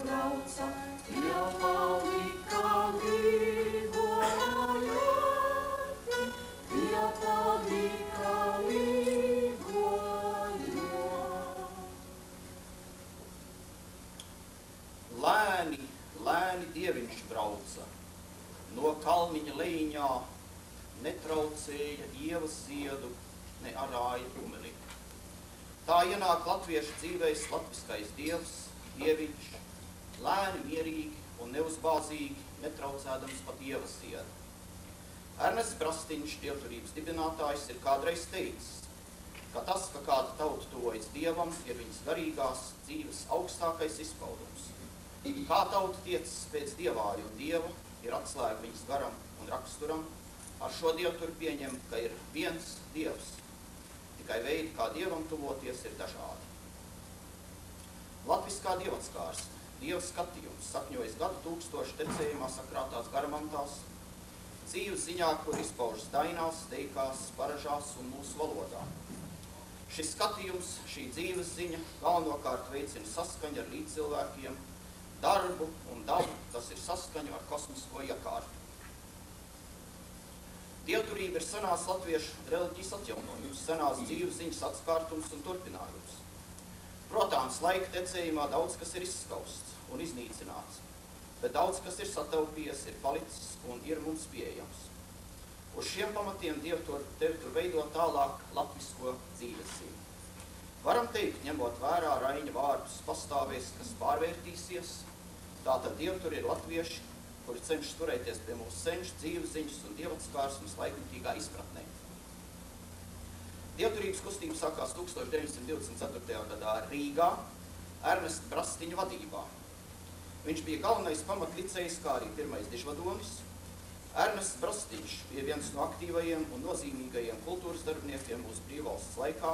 brauca, jau palika līgojoti, jau palika līgojoti. Lēni, lēni dieviņš brauca, no kalniņa lejiņā netraucēja ievas ziedu, ne arāja kumeli. Tā ienāk latviešu dzīvēs latviskais dievs, dieviņš, lēni, mierīgi un neuzbāzīgi, netraucēdams pat ievas ziedu. Ernests Brastiņš, dievturības dibinātājs, ir kādreiz teicis, ka tas, ka kāda tauta tuvojas dievam, ir viņas garīgās dzīves augstākais izpaudums. Kā tauta tiecas pēc dievāju un dieva, ir atslēga viņas garam un raksturam, ar šo dievturu pieņem, ka ir viens dievs. Tikai veidi, kā dievam tuvoties, ir dažādi. Latviskā dievatskārsme, dieva skatījums, sakņojas gadu tūkstošu tecējumā sakrātās garamantās, dzīves ziņā, kur izpaužas dainās, teikās, paražās un mūsu valodā. Šis skatījums, šī dzīves ziņa galvenokārt veicina saskaņu ar līdzcilvēkiem, darbu un dabu, tas ir saskaņu ar kosmisko iekārtu. Dievturība ir senās latviešu reliģijas atjaunojums, senās dzīves ziņas atskārtums un turpinājums. Protams, laika tecējumā daudz kas ir izskausts un iznīcināts, bet daudz kas ir sataupījies, ir palicis un ir mums pieejams. Uz šiem pamatiem dievtur veido tālāk latvisko dzīves ziņu. Varam teikt, ņemot vērā Raiņa vārdus, pastāvēs, kas pārvērtīsies, tātad dievtur ir latvieši, kuri cenšas turēties pie mūsu senču dzīves ziņas un dievatskārsmes laikmatīgā izpratnē. Dievturības kustība sākās 1924. gadā Rīgā, Ernesta Brastiņa vadībā. Viņš bija galvenais pamatlicejs, kā arī pirmais dižvadonis. Ernests Brastiņš bija viens no aktīvajiem un nozīmīgajiem kultūras darbiniekiem mūsu brīvvalsts laikā,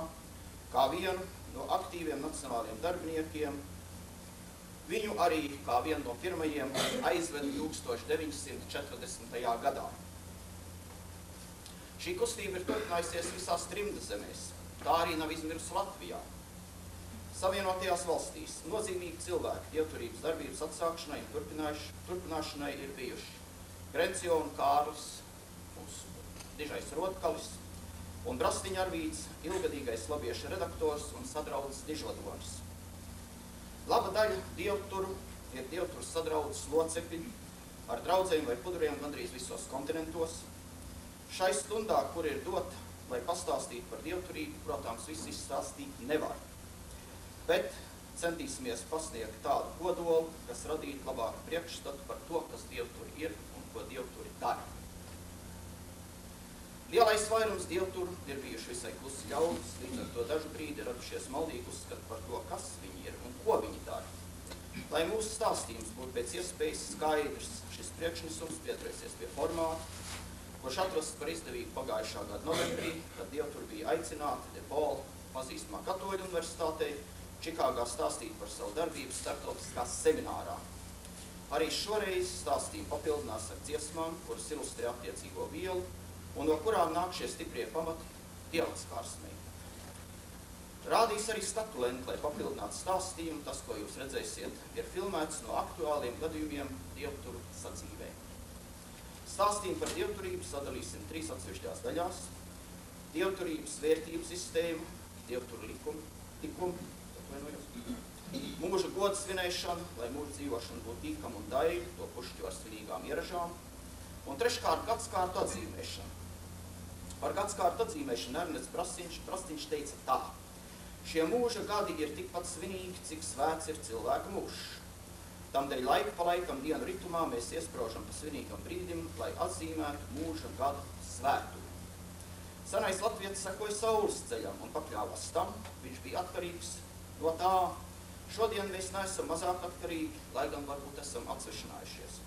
kā vienu no aktīviem nacionāliem darbiniekiem. Viņu arī kā vienu no pirmajiem aizveda 1940. gadā. Šī kustība ir turpinājusies visās trimda zemēs, tā arī nav izmirusi Latvijā. Savienotajās valstīs nozīmīgi cilvēki dievturības darbības atsākšanai un turpināšanai ir bijuši Grenciona Kārlis, mūsu dižais Rodkalis, un Brastiņa Arvīds, ilgadīgais labieša redaktors un sadraudzes dižvadonis. Laba daļa dievturu ir dievturas sadraudzes locekļi ar draudzēm vai puduriem gandrīz visos kontinentos. Šai stundā, kur ir dota, lai pastāstītu par dievturību, protams, visu izstāstīt nevar. Bet centīsimies pasniegt tādu kodolu, kas radītu labāku priekšstatu par to, kas dievturi ir un ko dievturi dara. Lielais vairums dievturu ir bijuši visai klusi ļaudis, līdz ar to dažu brīdi radušies maldīgi uzskati par to, kas viņi ir un ko viņi dara. Lai mūsu stāstījums būtu pēc iespējas skaidrs, šis priekšnesums pieturēsies pie formāta, kurš atrasts par izdevību pagājušā gada novembrī, kad dievturi bija aicināti De Paula pazīstamā Katoļu universitātei Čikāgā stāstīt par savu darbību starptautiskā seminārā. Arī šoreiz stāstījumu papildinās ar dziesmām, kuras ilustrē attiecīgo vielu, un no kurām nāk šie stiprie pamati dievatskārsmei. Rādīs arī statulenti, lai papildinātu stāstījumu. Tas, ko jūs redzēsiet, ir filmēts no aktuāliem gadījumiem dievturu sadzīvē. Stāstījumu par dievturību sadalīsim 3 atsevišķās daļās. Dievturības vērtību sistēmu, dievturu likumu, mūža goda svinēšana, lai mūža dzīvošana būtu tīkama un daļa, to pušķu ar svinīgām ieražām, un treškārt gadskārtu atzīmēšana. Par gadskārtu atzīmēšanu Ernests Brastiņš teica tā: šie mūža gadi ir tikpat svinīgi, cik svēts ir cilvēka mūžs. Tamdēļ laiku pa laikam dienu ritumā mēs iespraužam pa svinīgam brīdim, lai atzīmētu mūža gada svētumu. Senais latvietis sekoja saules ceļam un pakļāvās tam, viņš bija atkarīgs no tā. Šodien mēs neesam mazāk atkarīgi, lai gan varbūt esam atsvešinājušies.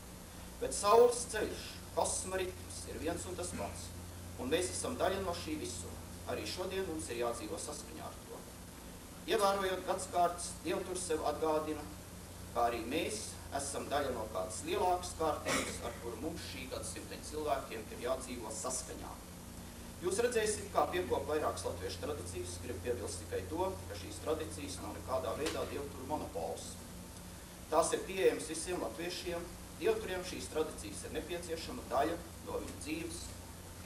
Bet saules ceļš, kosma ritms ir viens un tas pats, un mēs esam daļa no šī visuma. Arī šodien mums ir jādzīvo saskaņā ar to. Ievērojot gadskārtas, dievturs sev atgādina, kā arī mēs esam daļa no kādas lielākas kārtības, ar kuru mums šī gadsimteņa cilvēkiem ir jādzīvo saskaņā. Jūs redzēsiet, kā piekop vairākas latviešu tradīcijas, gribu piebilst tikai to, ka šīs tradīcijas nav nekādā veidā dievturu monopols. Tās ir pieejamas visiem latviešiem, dievturiem šīs tradīcijas ir nepieciešama daļa no viņu dzīves,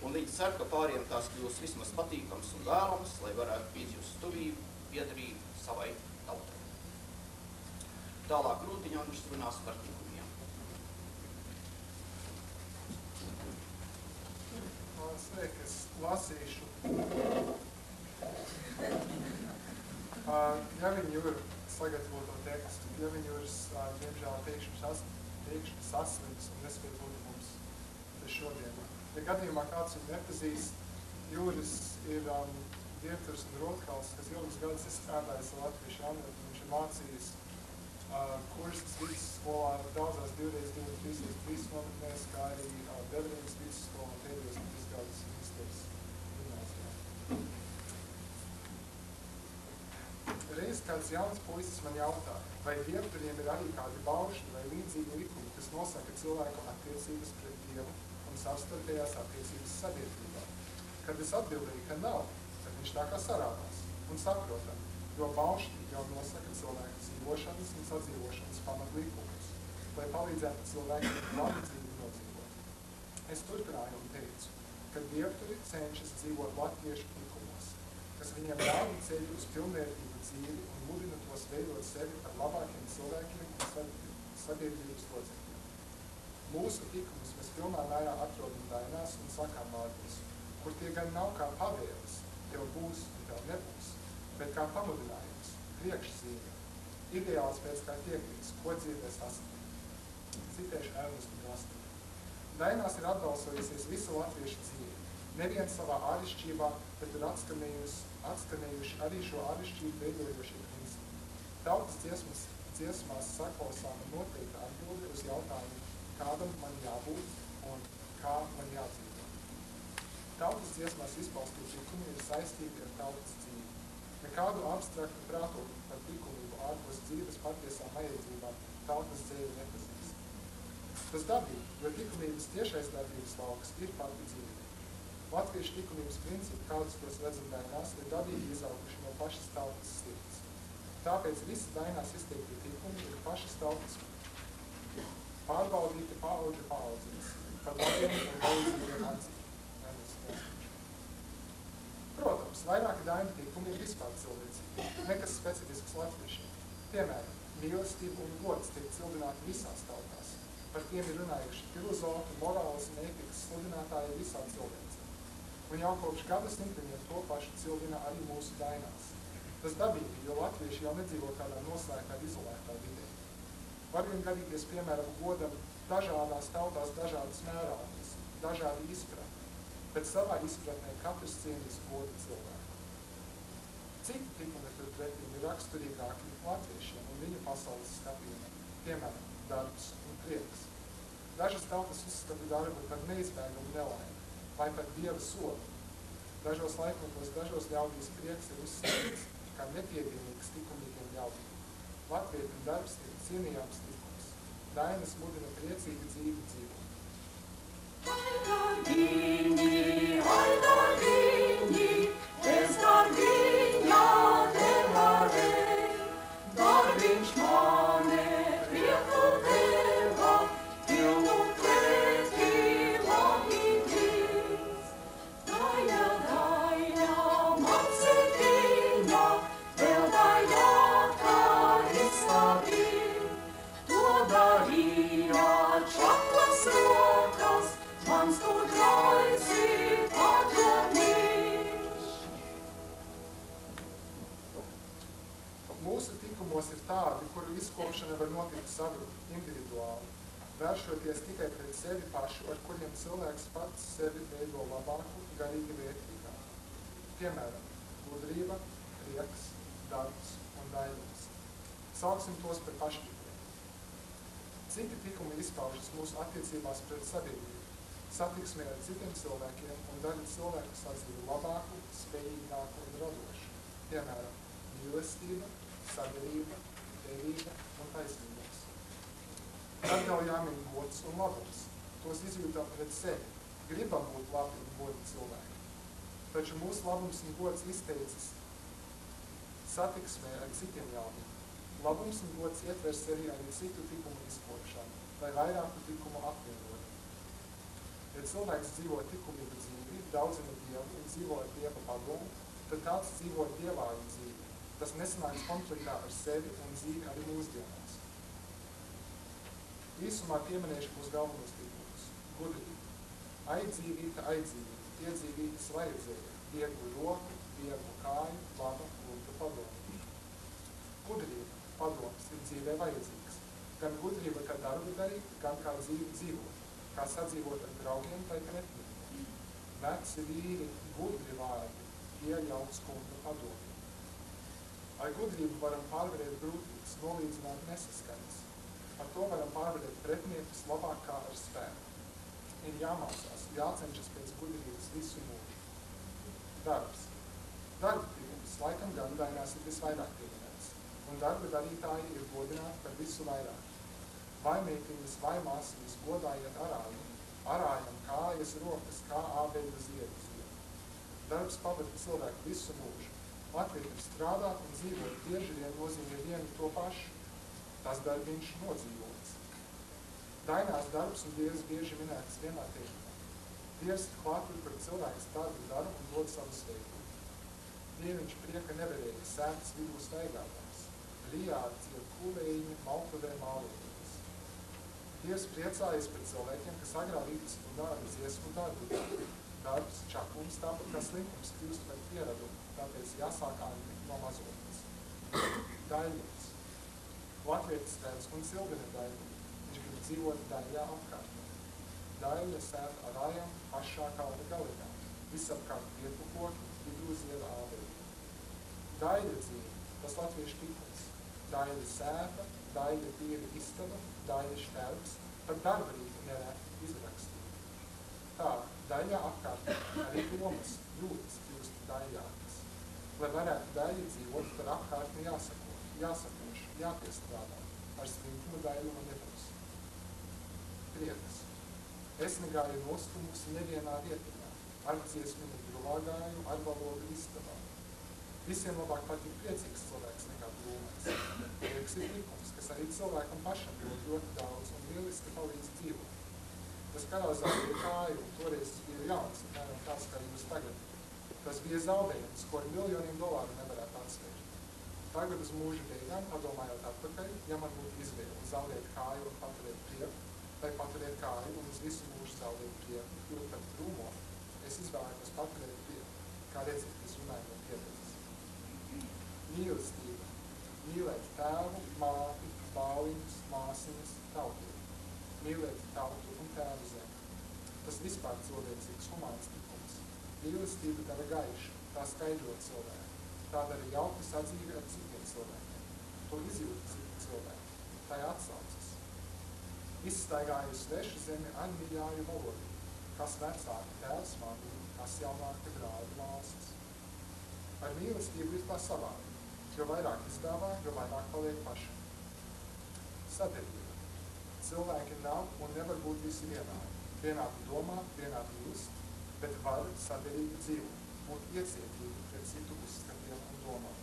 un viņi cer, ka pāriem tās kļūs vismaz patīkams un vēlams, lai varētu izjust tuvību, piederību savai tautai. Tālāk Grūtiņš runās par tikumiem. Sveiki, es lasīšu. Ja viņi ir sagatavoto tekstu, ja viņi ir, diemžēl, teikšanu saslims un nespēj būt mums šodien. Ja gadījumā kāds viņu nepazīst, Jūris ir dievturs un Rotkals, kas ilgus gadus ir strādājis ar latviešu jaunietu, viņš ir mācījis kursus vidusskolā daudzās 2x2, 3x3 nometnēs, kā arī Devrīnas vidusskolā un pēdējos 3 gadus Mīsteres gimnāzijā. Reiz kāds jauns puisis man jautā, vai dievturiem ir arī kādi baušļi vai līdzīgi likumi, kas nosaka cilvēku attiecības pret Dievu un savstarpējās attiecības sabiedrībā. Kad es atbildēju, ka nav, tad viņš tā kā sarāpās un saprotam, jo baušļi jau nosaka cilvēku dzīvošanas un sadzīvošanas pamatlikumus, lai palīdzētu cilvēkiem labi dzīvi nodzīvot. Es turpināju un teicu, ka dievturi cenšas dzīvot latviešu likumos, kas viņiem ļauj ceļu uz pilnvērtīgu dzīvi un mudina tos veidot sevi par labākiem cilvēkiem un sabiedrības locekļiem. Mūsu likumus mēs pilnā mērā atrodam dainās un sakām vārdos, kur tie gan nav kā pavēles, tev būs un tev nebūs, bet kā pamudinājums, priekšzīme, ideāls pēc kā tiekties, ko dzīvē sasniegt. Citēšu Ernestu Grastinu. Dainās ir atbalsojusies visu latviešu dzīvi. Neviens savā ārišķībā, bet ir atskanējuši arī šo ārišķību veidojošie principi. Tautas dziesmās saklausāma noteikta atbilde uz jautājumu, kādam man jābūt un kā man jādzīvo. Tautas dziesmās izpaustīti likumi ir saistīti ar tautas dzīvi. Nekādu abstraktu prātotu par likumību ārpus dzīves patiesām vajadzībām tautas dzēju nepazīst. Tas dabīgi, jo likumības tiešais darbības lauks ir pati dzīve. Latviešu likumības principi, kādus tos redzam dainās, ir dabīgi izauguši no pašas tautas sirds. Tāpēc visi dainās izteikti likumi ir pašas tautas pārbaudīti paauģu paaudzīs, par labiem un palīdzīgiem atzīm. Protams, vairāki dainu likumi ir vispār cilvēcīgi, nekas specifisks latviešiem. Piemēram, mīlestība un gods tiek cildināti visās tautās. Par tiem ir runājuši filozofi, morāles un ētikas sludinātāji visām cilvēcēm. Un jau kopš gadsimtiem to pašu cildina arī mūsu dainās. Tas dabīgi, jo latvieši jau nedzīvo kādā noslēgtā, izolētā vidē. Var vien gadīties, piemēram, godam dažādās tautās dažādas mērātnes, dažādi izpratni, bet savā izpratnē katrs cienīs godu cilvēku. Citi tikumi turpretim ir raksturīgāki latviešiem un viņu pasaules skatījumam, piemēram, darbs un prieks. Dažas tautas uzskata darbu par neizbēgumu nelaimi vai par Dieva sodu. Dažos laikmetos, dažos ļaudīs prieks ir uzskatīts kā nepiedienīgs likumīgiem ļaudīm. Latvietim darbs ir cienījams likums. Dainas mudina priecīgu dzīvi dzīvot. Ai darbiņi, es darbiņā nevarēju, darbiņš mane prieku deva, pilnu klētī labītīs. Daļa, man sirdiņā, vēl daļā kā izstāvīt, to darīja čaklas rokas, mans tur gaisi padomīš. Mūsu tikumos ir tādi, kuru izkopšana var notikt savu individuāli, vēršoties tikai pret sevi pašu, ar kuriem cilvēks pats sevi veido labāku, garīgi vērtīgāku. Piemēram, gudrība, prieks, darbs un dainas. Sauksim tos par pašlikumiem. Citi tikumi izpaužas mūsu attiecībās pret sabiedrību, satiksmē ar citiem cilvēkiem un dara cilvēku sadzīvi labāku, spējīgāku un radošu. Piemēram, mīlestība, sadarība, devība un taisnības. Tad jau jāmin gods un labums. Tos izjūtam pret sevi. Gribam būt labi un godi cilvēki. Taču mūsu labums un gods izteicis satiksmē ar citiem ļaudīm. Labums un gods ietver sevi arī citu likumu izkopšanu, lai vairāku likumu apvienotu. Ja cilvēks dzīvo likumīgu dzīvi, daudzina Dievu un dzīvo ar Dieva padomu, tad tāds dzīvo dievāju dzīvi. Tas nesanāks konfliktā ar sevi un dzīvi arī mūsdienās. Īsumā pieminēšu mūsu galvenos likumus. Gudrība. Aizdzīvīta, iedzīvītas vajadzēja, vieglu roku, vieglu kāju, laba, lūgta padomu. Gudrība, padoms, ir dzīvē vajadzīgs. Gan gudrība, kā darbu darīt, gan kā dzīvi dzīvot, kā sadzīvot ar draugiem, tai pretnīgi. Veci vīri, gudri vārdi, pieļauj skumju padomu. Ar gudrību varam pārvarēt grūtības, nolīdzināt nesaskaņas. Ar to varam pārvarēt pretniekus labāk kā ar spēku. Ir jāmācās, jācenšas pēc gudrības visu mūžu. Darbs. Darba tirgus laikam gandainās ir visvairāk pieminēts, un darba darītāji ir godināti par visu vairāk. Vai meitiņas, vai māsiņas godājiet arājam kājas, rokas, kā ābeļu ziedus. Darbs pavada cilvēku visu mūžu. Latvija ir strādāt un dzīvot bieži vien nozīmē vienu to pašu. Tas darbiņš nodzīvots. Dainās darbs un Dievs bieži minētas vienā teikumā. Dievs ir klātur, kur cilvēks darbu un dod savu sveikumu. Dieviņš prieka nevarēja sētas vidū staigātājs. Lijāri dzied kūlējiņi, maltuvē mālītības. Dievs priecājas par cilvēkiem, kas agrā rītas un dārba dziesmu darbu. Darbs, čakums, tāpat kā slinkums kļūst par pieradumu, tāpēc jāsāk āņi no mazotnes. Daļņums. Latvietis tēvs un Silvina daļņi. Viņš grib dzīvot daļļā apkārtnē. Daļļa sēt ar ājam, pašā kalda galigā. Visapkārt vietu koki, vidū zieda ābeļi. Daļļa dzīve, tas latviešu tikums. Daļļa sēta, daļļa tīra istaba, daļļa štērbs, par darba rītu nerēt izrakstīt. Tā, daļā apkārtnē arī domas, jūtas kļūst daļākas. Lai varētu daļi dzīvot, tad apkārtnē jāsakoš, jāpiestrādā, ar slinkumu daļu un nebūs. Priekas. Es negāju nostumusi nevienā vietiņā, ar dziesminu drulā gāju, ar valodu istabā. Visiem labāk patīk priecīgs cilvēks nekā drūmais. Prieks ir likums, kas arī cilvēkam pašam ļoti daudz un lieliski palīdz dzīvot. Tas karā zaudēja kāju, un toreiz tas bija jauns, apmēram tāds kā jūs tagad. Tas bija zaudējums, ko ar miljoniem dolāru nevarētu atspērt. Tagad uz mūža beigām, padomājot atpakaļ, ja man būtu izvēle zaudēt kāju un paturēt prieku, vai paturēt kāju un uz visu mūžu zaudēt prieku, kļūt par drūmo, es izvēlētos paturēt prieku. Kā redzēt, es runāju no pieredzes. Mīlestība. Mīlēt tēvu, māti, bāliņus, māsiņas, tautību. Mīlēt tautu un tēvu zemi. Tas vispār cilvēcīgs humāns tikums. Mīlestība dara gaišu, tā skaidro cilvēku. Tā dara jauku sadzīvi ar citiem cilvēkiem. To izjūt citi cilvēki. Tā atsaucas. Izstaigāju svešu zemi aņmiļāju valodu. Kas vecāka tēvs māmība, kas jaunāka brāļa māsas. Ar mīlestību ir tā savādi. Jo vairāk izdāvā, jo vairāk paliek pašam. Sadarbība. Cilvēki nav un nevar būt visi vienādi. Vienādi domāt, vienādi just, bet var saderīgi dzīvot, būt iecietīgi pret citu uzskatiem un domām.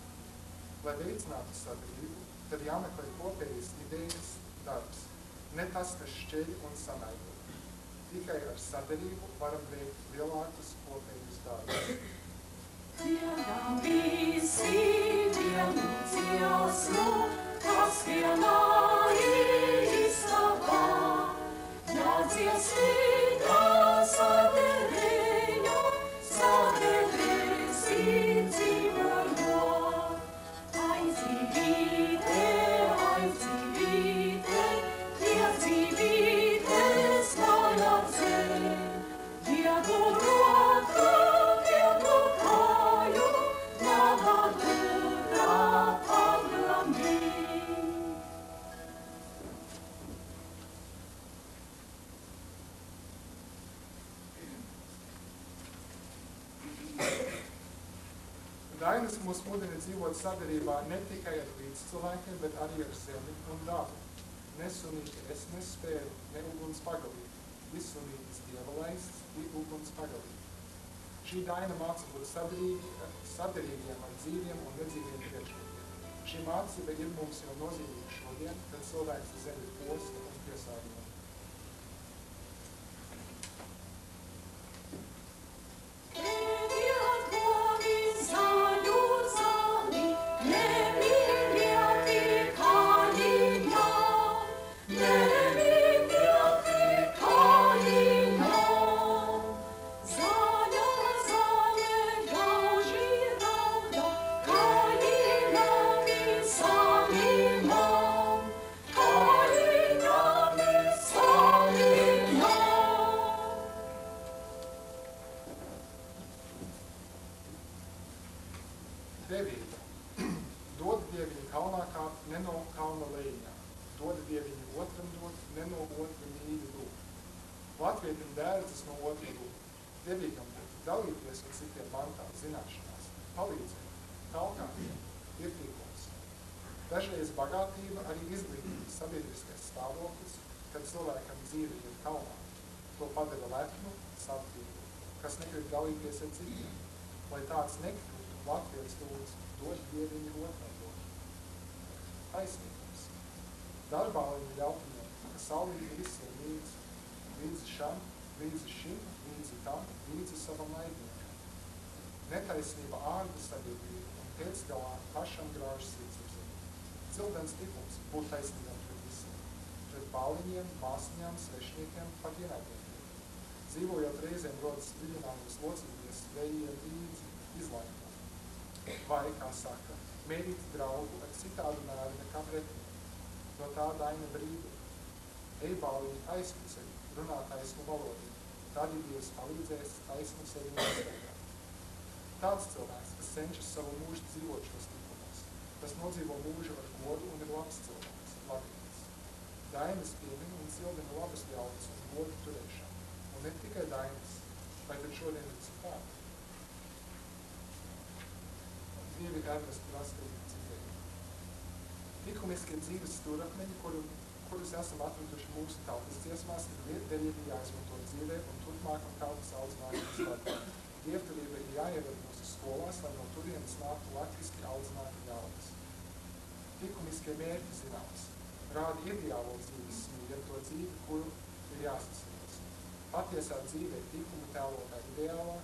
Lai veicinātu sadarbību, tad jāmeklē kopējas idejas darbs, ne tas, kas šķeļ un sanaido. Tikai ar sadarību varam veikt lielākus kopējus darbus. Dziedam visi vienu dziesmu, kas vienā istabā, jādziesmina saderēju, saderēsi dzīvojot. Aizdzīvīte, aizdzīvīte, iedzīvītes vajadzē, viedu roku, viedu kāju, laba gudra pagramī. Dainas mūs mudina dzīvot sadarībā ne tikai ar līdzcilvēkiem, bet arī ar zemi un dabu. Nesunīti es nespēju, ne uguns pagalīgi. Visunītis Dieva laists, bija uguns pagalīgi. Šī daina māca būt sadarīgiem ar dzīviem un nedzīviem priekšmetiem. Šī mācība ir mums jau nozīmīga šodien, kad cilvēks zemi posta un piesārņo. Latvietim dērdzas no otra lūk. Devīgam dalīties ar citiem mantā, zināšanās, palīdzēt, talkātiem, tirtīgums. Dažreiz bagātība arī izglītības sabiedriskais stāvoklis, kad cilvēkam dzīve ir kalnā. To padara lepnu, savtību, kas negrib dalīties ar citiem. Lai tāds nekļūtu, Latvijas lūdz dod dieviņu otram lūdzu. Taisnīgums. Darbāliņu ļautumiem, ka saulīti visiem līdzi šam, līdzi šim, līdzi tam, līdzi savam naidniekam. Netaisnība ārda sabiedrība un pēc galā pašam grāž sirdsapziņu. Cildens tipums būt taisnīgam pret visiem, pret bāliņiem, māsņām, svešniekiem, pat ienaidniekiem. Dzīvojot reizēm rodas viļinājumus locīties vējiem līdzi, izlaimot. Vai, kā saka, mērīt draugu ar citādu mēru nekā pretnieku. No tā daina brīva. Ej bāliņi aizpusēji, runā taisnu valodu. Tad Dievs palīdzēs taisnu sevi neizdarīt. Tāds cilvēks, kas cenšas savu mūžu dzīvot šos likumos, tas nodzīvo mūžu ar godu un ir labs cilvēks, labīgs. Dainas piemin un cildina labas ļautas un godu turēšanu. Un ne tikai dainas, vai tad šodien ir citādi. Dievi Ernestu Raskavīgu citēju. Likumiskie dzīves stūrakmeņi, kurus esam atraduši mūsu tautas dziesmās, ir lietderīgi jāizmanto dzīvē un turpmākam tautas audzināšanas darbā. Dievturība ir jāieved mūsu skolās, lai no turienes nāktu latviski audzināti ļaudis. Likumiskie mērķi zināms. Rāda ideālo dzīves smīļu ar to dzīvi, kuru ir jāsasniedz. Patiesā dzīvē likumu tēlotā ideālā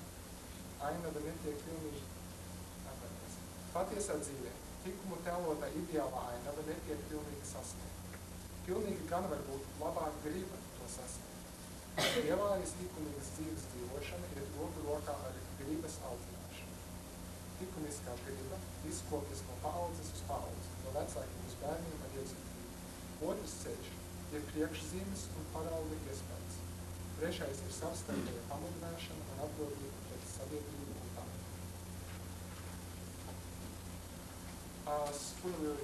ainava netiek pilnīgi Patiesā dzīvē likumu tēlotā ideālā ainava netiek pilnīgi sasniegta. Pilnīgi gan var būt labāk griba to sasniegt. Ievājas likumīgas dzīves dzīvošana ir roku rokā ar gribas audzināšanu. Likumiskā griba izkopjas no paaudzes uz paudzi, no vecākiem uz bērniem ar iedzīvību. Otrs ceļš ir priekšzīmes un parauga iespējas. Trešais ir savstarpēja pamudināšana un atbildība pret sabiedrību un tā. Spoiler.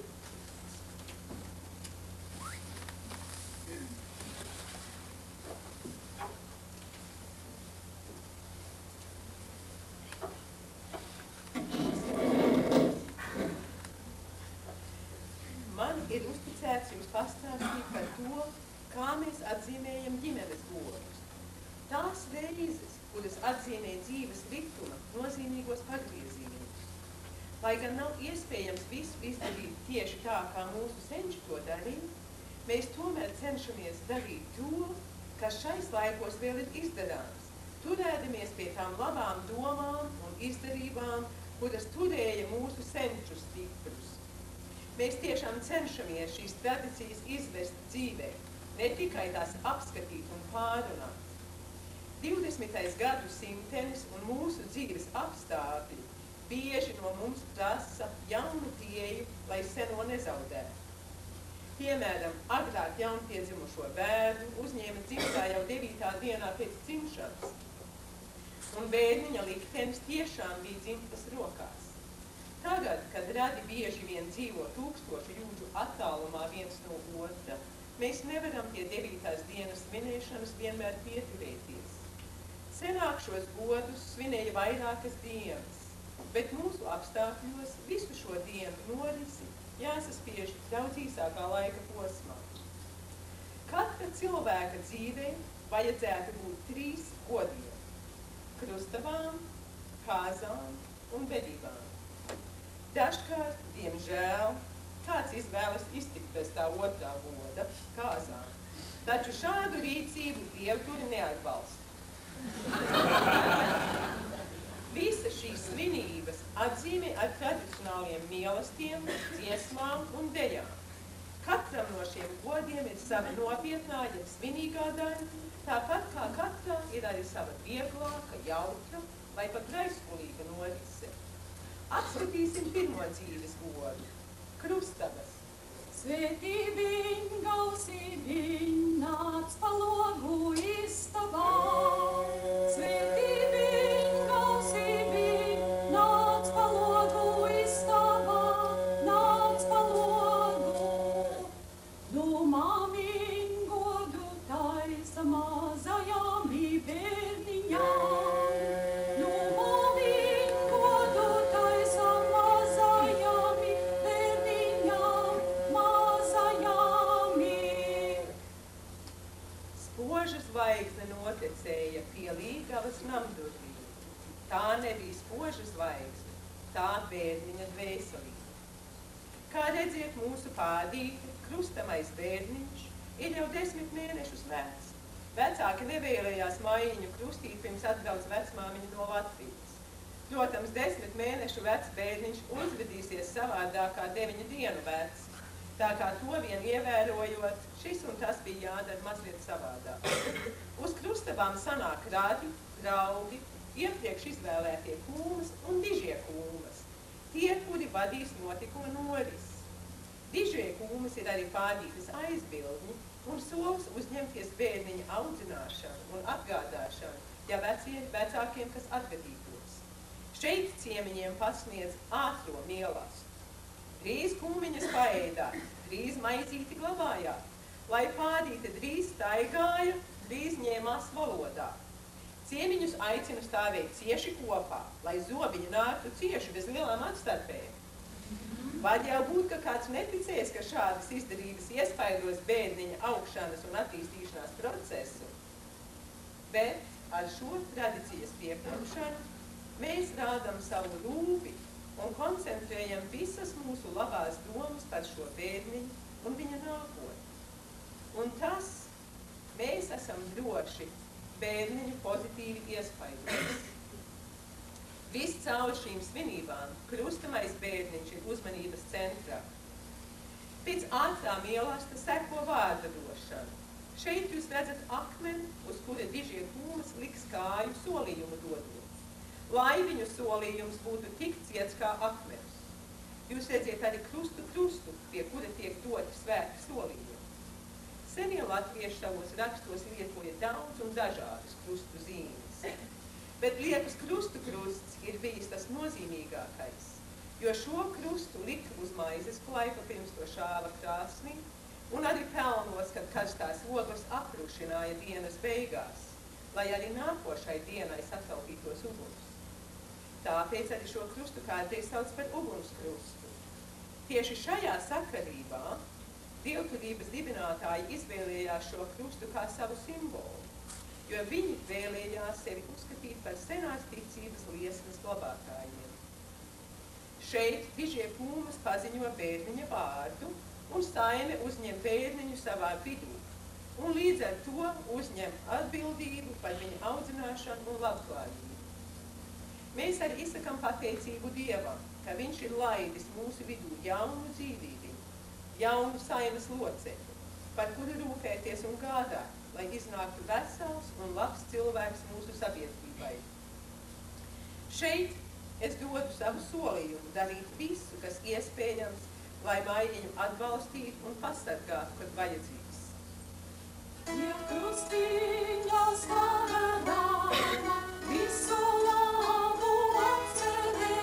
Ir uzticēts jums pastāstīt par to, kā mēs atzīmējam ģimenes godus. Tās reizes, kuras atzīmē dzīves rituma nozīmīgos pagriezienus. Lai gan nav iespējams visu izdarīt tieši tā, kā mūsu senči to darīja, mēs tomēr cenšamies darīt to, kas šais laikos vēl ir izdarāms, turēdamies pie tām labām domām un izdarībām, kuras turēja mūsu senču stiprus. Mēs tiešām cenšamies šīs tradīcijas izvest dzīvē, ne tikai tās apskatīt un pārunāt. 20. gadsimtenis un mūsu dzīves apstākļi bieži no mums prasa jaunu pieeju, lai seno nezaudētu. Piemēram, agrāk jaunpiedzimušo bērnu uzņēma dzimtā jau 9. dienā pēc dzimšanas, un bērniņa liktenis tiešām bija dzimtas rokās. Tagad, kad radi bieži vien dzīvo 1000 jūdžu attālumā viens no otra, mēs nevaram pie 9. dienas svinēšanas vienmēr pieturēties. Senāk šos godus svinēja vairākas dienas, bet mūsu apstākļos visu šo dienu norisi jāsaspiež daudz īsākā laika posmā. Katra cilvēka dzīvē vajadzētu būt 3 godiem – krustavām, kāzām un bedībām. Dažkārt, diemžēl, kāds izvēlas iztikt bez tā otrā goda kāzām. Taču šādu rīcību dievturi neatbalsta. Visa šīs svinības atzīmē ar tradicionāliem mīlestiem, dziesmām un dejām. Katram no šiem godiem ir sava nopietnā, ja svinīgā daļa, tāpat kā katrā ir arī sava vieglāka, jautra vai pat graizkulīga norise. Apskatīsim pirmo dzīves godu – Krustabas. Svētī viņ, gausī viņ, nāc pa logu istabā. Svētī viņ, gausī viņ, nāc pa logu istabā, nāc pa logu. Domā viņ godu taisa mazajām i bērniņām. Spoža zvaigzne notekēja pie Līgavas namdurvīm. Tā nebija spoža zvaigzne, tā bērniņa dvēselīte. Kā redziet, mūsu pādīte, krustamais bērniņš, ir jau 10 mēnešus vecs. Vecāki nevēlējās mājiņu krustīt, pirms atbrauc vecmāmiņa no Latvijas. Protams, 10 mēnešu vecs bērniņš uzvedīsies savādāk kā 9 dienu vecs. Tā kā to vien ievērojot, šis un tas bija jādara mazliet savādāk. Uz krustabām sanāk radi, draugi, iepriekš izvēlētie kūmas un dižie kūmas, tie, kuri vadīs notikuma norisi. Dižie kūmas ir arī pādītes aizbildņi un solis uzņemties bērniņa audzināšanu un atgādāšanu, ja vecākiem, kas atgadītos. Šeit ciemiņiem pasniedz ātro mielastu. Drīz kūmiņas paēdāt, drīz maizīti glabājāt, lai pādīte drīz staigāja, drīz ņēmās valodā. Ciemiņus aicina stāvēt cieši kopā, lai zobiņi nāktu cieši bez lielām atstarpēm. Var jau būt, ka kāds neticēs, ka šādas izdarības iespaidos bērniņa augšanas un attīstīšanās procesu, bet ar šo tradīcijas piekopšanu mēs rādam savu rūpi un koncentrējam visas mūsu labās domas par šo bērniņu un viņa nākotni. Un tas mēs esam droši bērniņu pozitīvi iespaidot. Viscaur šīm svinībām krustamais bērniņš ir uzmanības centrā. Pēc ātrā mīlesta seko vārda došana. Šeit jūs redzat akmeni, uz kura dižie kūmas liks kāju solījumu dodot. Lai viņu solījums būtu tik ciets kā akmens. Jūs redziet arī krustu, pie kura tiek doti svēti solījumi. Senie latvieši savos rakstos lietoja daudz un dažādas krustu zīmes. Bet liekas krusts ir bijis tas nozīmīgākais, jo šo krustu lika uz maizes klaipa pirms to šāva krāsnī, un arī pelnos, kad karstās ogles aprušināja dienas beigās, lai arī nākošai dienai sataupītos uguns. Tāpēc arī šo krustu kādreiz sauc par ugunskrustu. Tieši šajā sakarībā dievturības dibinātāji izvēlējās šo krustu kā savu simbolu, jo viņi vēlējās sevi uzskatīt par senās ticības liesmas glabātājiem. Šeit dižie kūmas paziņo bērniņa vārdu, un saime uzņem bērniņu savā vidū, un līdz ar to uzņem atbildību par viņa audzināšanu un labklājību. Mēs arī izsakam pateicību Dievam, ka viņš ir laidis mūsu vidū jaunu dzīvību, jaunu saimes locekli, par kuru rūpēties un gādāt, lai iznāktu vesels un labs cilvēks mūsu sabiedrībai. Šeit es dodu savu solījumu darīt visu, kas iespējams, lai mājiņu atbalstītu un pasargātu, kad vajadzīgs. Ja krustiņas pavedāma, visu labu atcerē.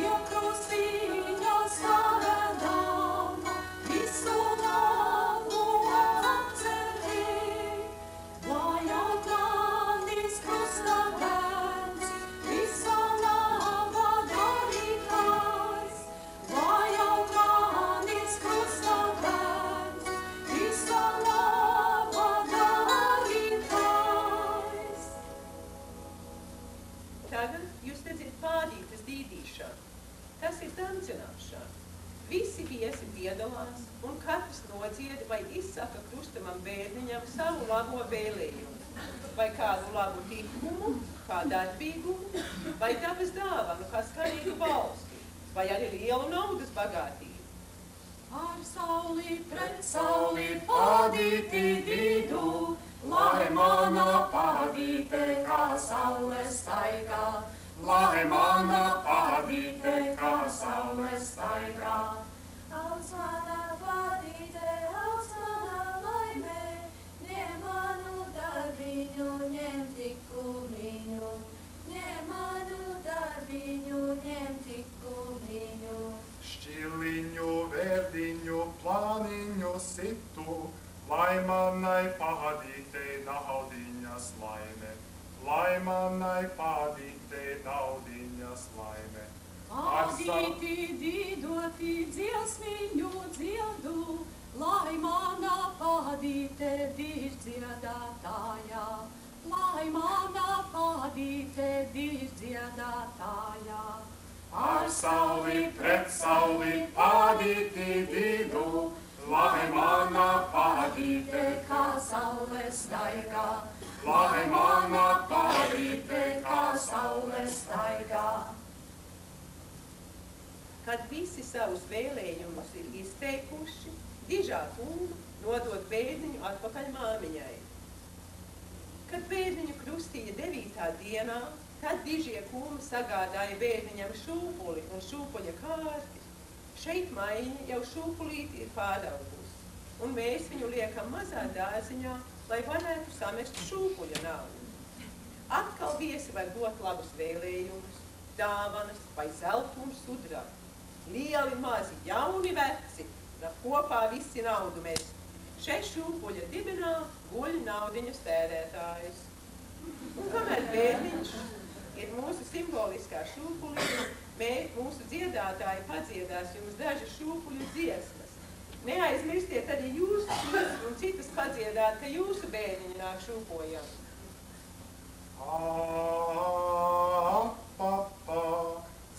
Ja krustiņas pavedāma, visu labu atcerē. Lai auglandīs krusta bērns, visa laba darītājs. Lai auglandīs krusta bērns, visa laba iedodamam bērniņam savu labo vēlējumu, vai kādu labu tikumu, kā darbīgumu, vai dabas dāvanu, kā skanīgu balstu, vai arī lielu naudas bagātību. Ar sauli pret sauli padīti vidu, lai mana padīte kā saule staigā, lai mana padīte kā saule staigā. Augs mana padīte, augs mana laime, ņem manu darbiņu, ņem tikumiņu, ņem manu darbiņu, ņem tikumiņu. Šķiliņu, verdiņu, plāniņu situ, lai manai padītei naudiņas laime, lai manai padītei naudiņas laime. Padīti dīdoti dziesmiņu dziedu, lai mana padīte ir dziedātājā, lai mana padīte ir dziedātājā. Ar sauli pret sauli padīti vidu, lai mana padīte kā saule staigā, lai mana padīte kā saule staigā. Kad visi savus vēlējumus ir izteikuši, dižā kunga nodot bērniņu atpakaļ māmiņai. Kad bērniņu krustīja 9. dienā, tad dižie kumi sagādāja bērniņam šūpuli un šūpuļa kārti. Šeit maiņa jau šūpulīti ir pāraugusi, un mēs viņu liekam mazā dārziņā, lai varētu samest šūpuļa naudu. Atkal viesi var dot labus vēlējumus, dāvanas vai zeltu un sudrā. Lieli, mazi, jauni, veci, kopā visi naudu mest. Šeit šūpuļa dibenā guļ naudiņas tērētājs. Un kamēr bērniņš ir mūsu simboliskā šūpulī, mūsu dziedātāji padziedās jums dažas šūpuļu dziesmas. Neaizmirstiet arī jūsu šīs un citas padziedāt, ka jūsu bērniņi nāk šūpojam.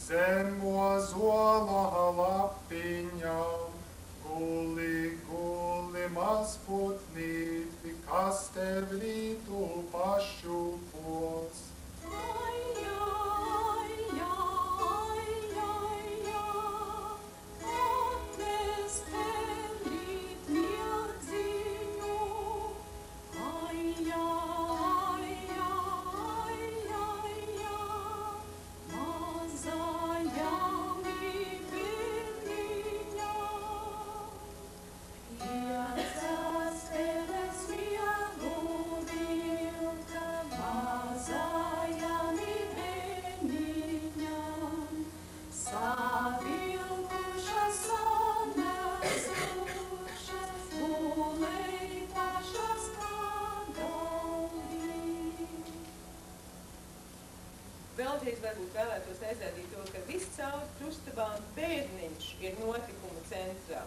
Zem ozola lapiņā, guli, guli mazputnīti, kas tev rītu pašūpos. Vēlreiz varbūt vēlētos aizrādīt to, ka viss caur krustabām bērniņš ir notikumu centrā.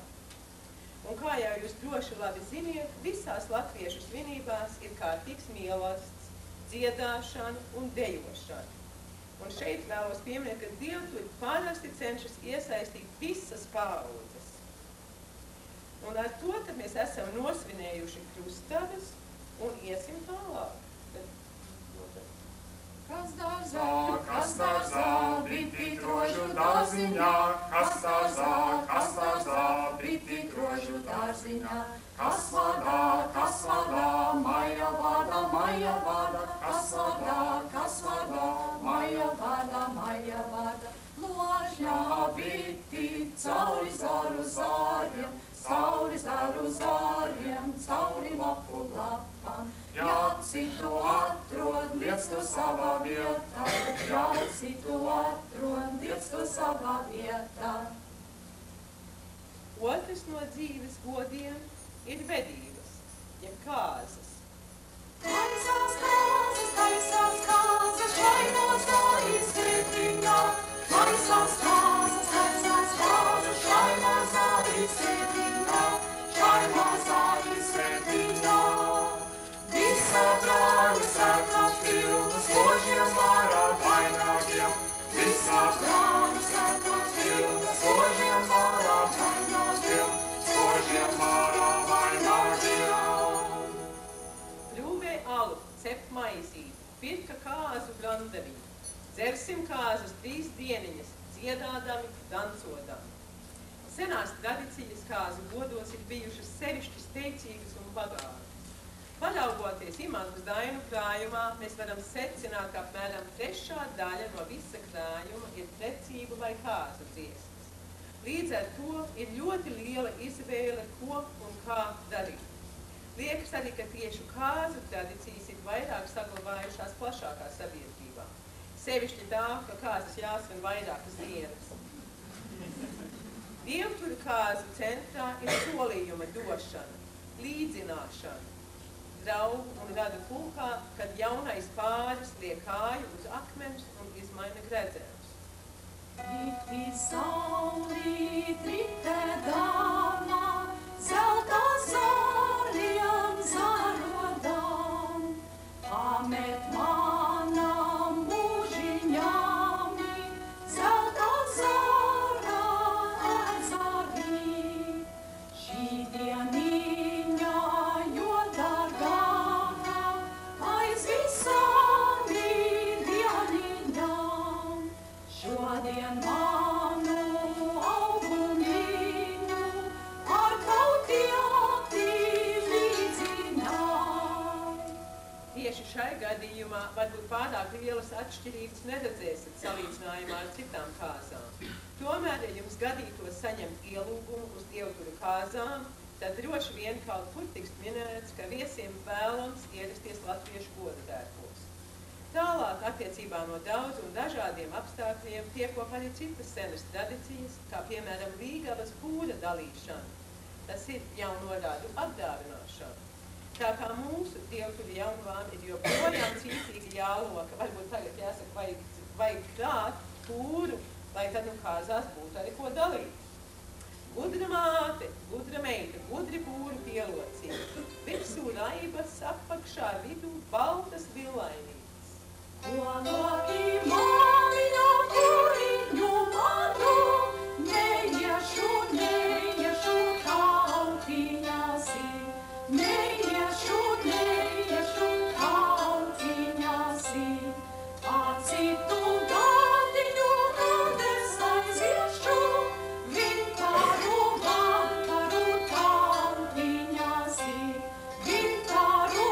Un kā jau jūs droši labi ziniet, visās latviešu svinībās ir kārtīgs mīlestība, dziedāšana un dejošana. Un šeit vēlos pieminēt, ka dievtuļi parasti cenšas iesaistīt visas paaudzes. Un ar to tad mēs esam nosvinējuši krustabas un iesim tālāk. Kas dārzā, briti grožu dārziņā, kas dārzā, briti grožu dārziņā, kas vadā, maija vada, kas vadā, maija vada, ložņā briti cauri zaru zāriem, cauri lapu lapām. Ja citu atrod, liec to savā vietā, ja citu atrod, liec to savā vietā. Otrs no dzīves godiem ir vedības, jeb kāzas. Taisās kāzas, šainozā izsētiņā. Taisās kāzas, šainozā izsētiņā. Šainozā izsētiņā. Visa brāļu sētās pilnas, ložiem vārā vainagiem. Visa brāļu sētās pilnas, ložiem vārā vainagiem. Ložiem vārā vainagiem. maisīti, pirka kāzu grandavī. Dzersim kāzas 3 dieniņas, dziedādami, dancodami. Senās tradīcijas kāzu godos ir bijušas sevišķi steicīgas un bagātas. Paraugoties Imantas dainu krājumā, mēs varam secināt, ka apmēram 3. daļa no visa krājuma ir precību vai kāzu dziesmas. Līdz ar to ir ļoti liela izvēle, ko un kā darīt. Liekas arī, ka tieši kāzu tradīcijas ir vairāk saglabājušās plašākā sabiedrībā. Sevišķi tā, ka kāzas jāsvin vairākas dienas. Dievturu kāzu centrā ir solījuma došana, līdzināšana, draugu un radu pulkā, kad jaunais pāris liek kāju uz akmens un izmaina gredzens. Rīti saulīt ritēdama, zelta zoriem zarodam, pamet manam mūžiņami, zelta zora edzarī. Šī dieniņa šodien manu augumīnu ar tautieti līdzināt. Tieši šai gadījumā varbūt pārāk lielas atšķirības neredzēsiet salīdzinājumā ar citām kāzām. Tomēr, ja jums gadītos saņemt ielūgumu uz dievturu kāzām, tad droši vien kaut kur tiks minēts, ka viesiem vēlams ierasties latviešu godadērkos. Tālāk attiecībā no daudz un dažādiem apstākļiem tiekop arī citas senas tradīcijas, kā piemēram līgavas pūra dalīšana. Tas ir jaunorādu apdāvināšana. Tā kā mūsu dievturu jaunvām ir joprojām cītīgi jāloka, varbūt tagad jāsaka, vajag krāt pūru, lai tad nu kāzās būtu arī ko dalīt. Gudra māte, gudra meita, gudri pūru pielocīja. Virsū raibas, apakšā vidū baltas villainības. Loki māja puriņu manu, neiešu tautiņasi, neiešu tautiņasi. Acitu gadiņu, kad es aiziešu, vintaru tautiņasi, vintaru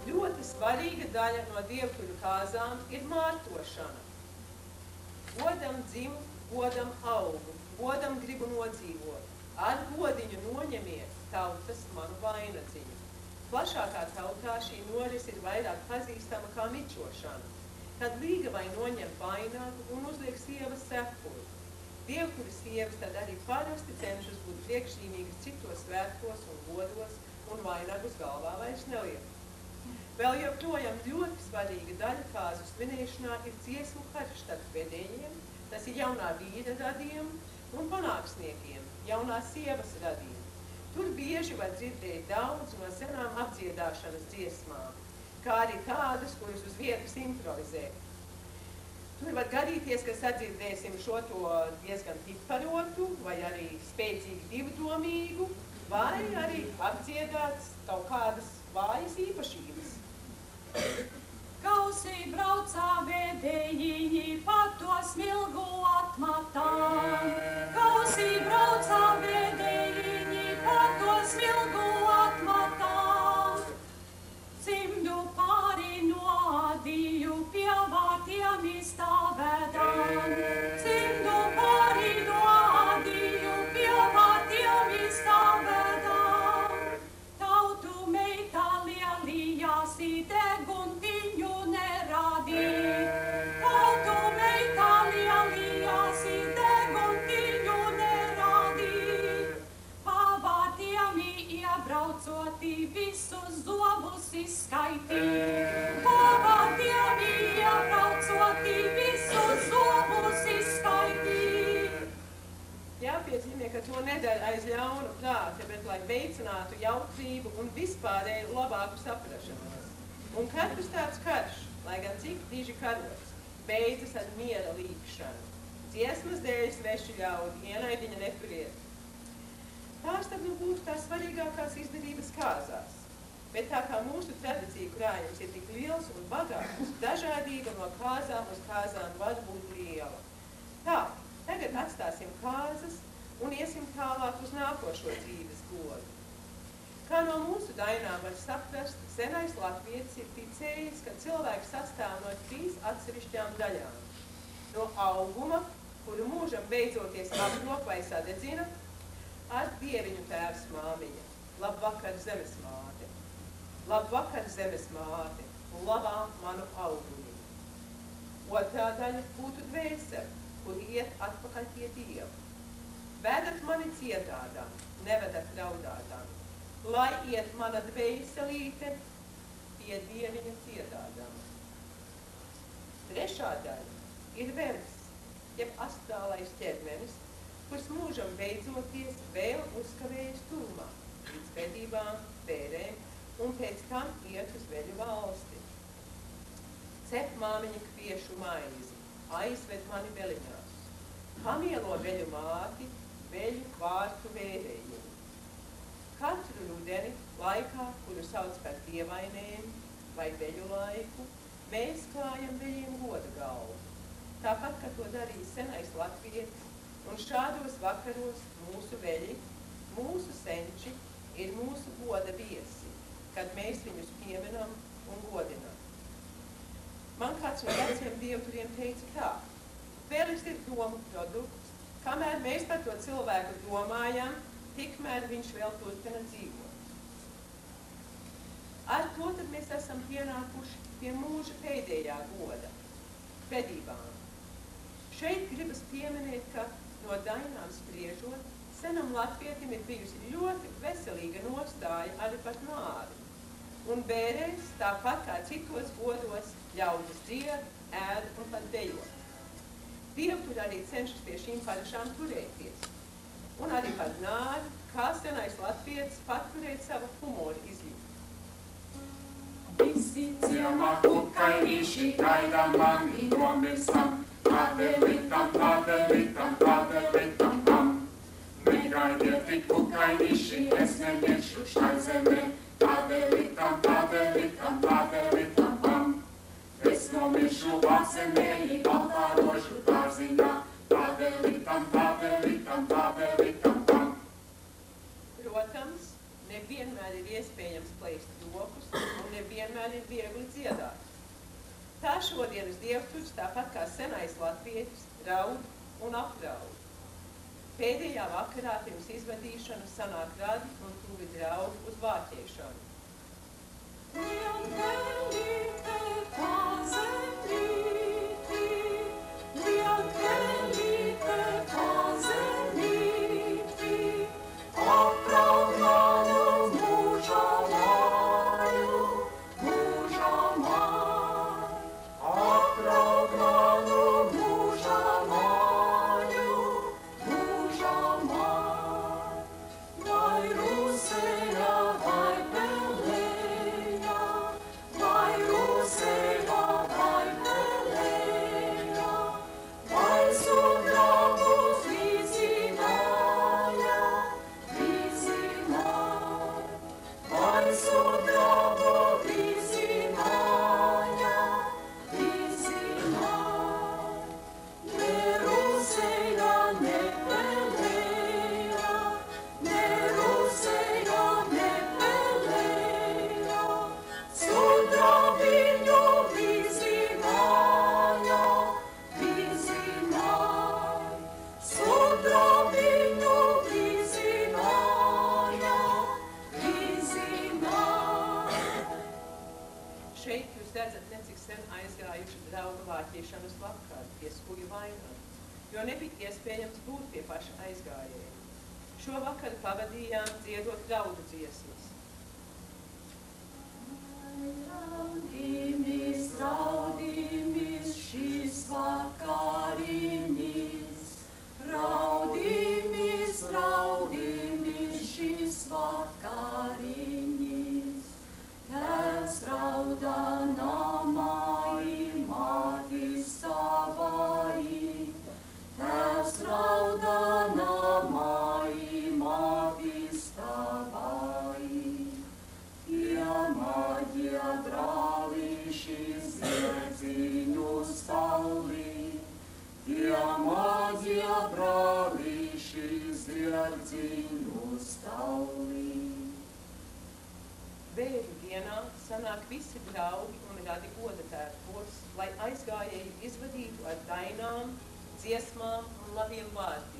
Ļoti svarīga daļa no dievturu kāzām ir mārtošana. Godam dzimu, godam augu, godam gribu nodzīvot. Ar godiņu noņemiet tautas manu vainadziņu. Plašākā tautā šī noris ir vairāk pazīstama kā mičošana, kad līgavai noņem vainagu un uzliek sievas sepuli. Dievturu sievas tad arī parasti cenšas būt priekšzīmīgas citos svētkos un godos un vainagus galvā vairs neliek. Vēl joprojām ļoti svarīga daļa kāzu svinēšanā ir dziesmu karš starp pēdējiem, tas ir jaunā vīra radiem un panāksniekiem, jaunās sievas radiem. Tur bieži var dzirdēt daudz no senām apdziedāšanas dziesmām, kā arī tādas, kuras uz vietas improvizē. Tur var gadīties, ka sadzirdēsim šo to diezgan piparotu, vai arī spēcīgi divdomīgu, vai arī apdziedāts kaut kādas vājas īpašības. Kausī braucā vēdējiņi pa to smilgu atmatām. Kausī braucā vēdējiņi pa to smilgu atmatām. Cimdu pāri noādīju pie vārtiem izstāvēdām. Cimdu pāri noādīju pie vārtiem izstāvēdām. Tautu meitā lielījās deguntiņu nerādīja. Tautu meitā lielījās deguntiņu nerādīja. Pavārtiem iebraucoti visus zobus izskaitīja. Pavārtiem iebraucoti visus zobus izskaitīja. Jāpiezīmē, ka to nedara aiz ļaunu prāta, bet lai veicinātu jautrību un vispārēju labāku saprašanos. Un katrs tāds karš, lai gan cik diži karots, beidzas ar miera līkšanu. Dziesmas dēļ sveši ļaudi, ienaidiņa nepuriet. Pārstarp nu būtu tās svarīgākās izdarības kāzās. Bet tā kā mūsu tradīcija krājums ir tik liels un bagāts, dažādība no kāzām uz kāzām var būt liela. Tā, tagad atstāsim kāzas un iesim tālāk uz nākošo dzīves godu. Kā no mūsu dainām var saprast, senais latvietis ir ticējis, ka cilvēks sastāv no 3 atsevišķām daļām. No auguma, kuru mūžam beidzoties apdok vai sadedzina, ar dieviņu tēvs māmiņa. Labvakar, zemes māte! Labvakar, zemes māte! Labā manu augumiņu! Otrā daļa būtu dvēsele, kur iet atpakaļ pie Dieva. Vedat mani cietādām, nevedat raudādām, lai iet mana dvēselīte pie dieviņa cietādām. Trešā daļa ir vergs, jeb astrālais ķermenis, kurš mūžam beidzoties vēl uzkavējas turmā, līdz vedībām, bērēm, un pēc tam iet uz veļu valsti. Cep māmiņa kviešu maizi, aizved mani veliņās, pamielo veļu māti, veļu vārtu vērējiem. Katru rudeni, laikā, kuru sauc par dievainēm vai veļu laiku, mēs klājam veļiem goda galvu. Tāpat, kā to darīja senais latvietis, un šādos vakaros mūsu veļi, mūsu senči ir mūsu goda viesi, kad mēs viņus pieminam un godinām. Man kāds no veciem dievturiem teica tā: velis ir domu produkts, kamēr mēs par to cilvēku domājam, tikmēr viņš vēl turpina dzīvot. Ar to tad mēs esam pienākuši pie mūža pēdējā goda – vedībām. Šeit gribas pieminēt, ka no dainām spriežot, senam latvietim ir bijusi ļoti veselīga nostāja arī par nāvi. Un bērēs, tāpat kā citos godos, ļaudis dzied, ēd un pat dejo. Dievturi arī cenšas pie šīm parašām turēties. Un arī par nāvi, kā senais latvietis paturēt savu humoru izjūtu. Visi ciemā kukainīši gaida mani nomirstam, tādēlitam, tādēlitam, tādēlitam tam. Negaidiet tik kukainīši, es nemiršu šai zemē, tādēlitam, tādēlitam, tādēlitam tam. Es nomiršu vācemēji, baltā rožu dārziņā, tādēlitam, tādēlitam, tādēlitam tam. Protams, nevienmēr ir iespējams plēst jokus un nevienmēr ir viegli dziedāt. Tā šodienas dievturis, tāpat kā senais latvietis, raud un apraud. Pēdējā vakarā pirms izvadīšanas sanāk radi un tuvi draugi uz vāķēšanu. Jo nebija iespējams būt pie paša aizgājēja. Šo vakaru pavadījām dziedot raudu dziesmas. Raudimis, raudimis, šis vakarinis. Raudimis, raudimis, šis vakarinis. Tēvs rauda namai, māti savai. Tēvs rauda namai, māti savai. Vēļu dienā sanāk visi draugi un radi goda tērpos, lai aizgājēju izvadītu ar dainām, dziesmām un labiem vārdiem.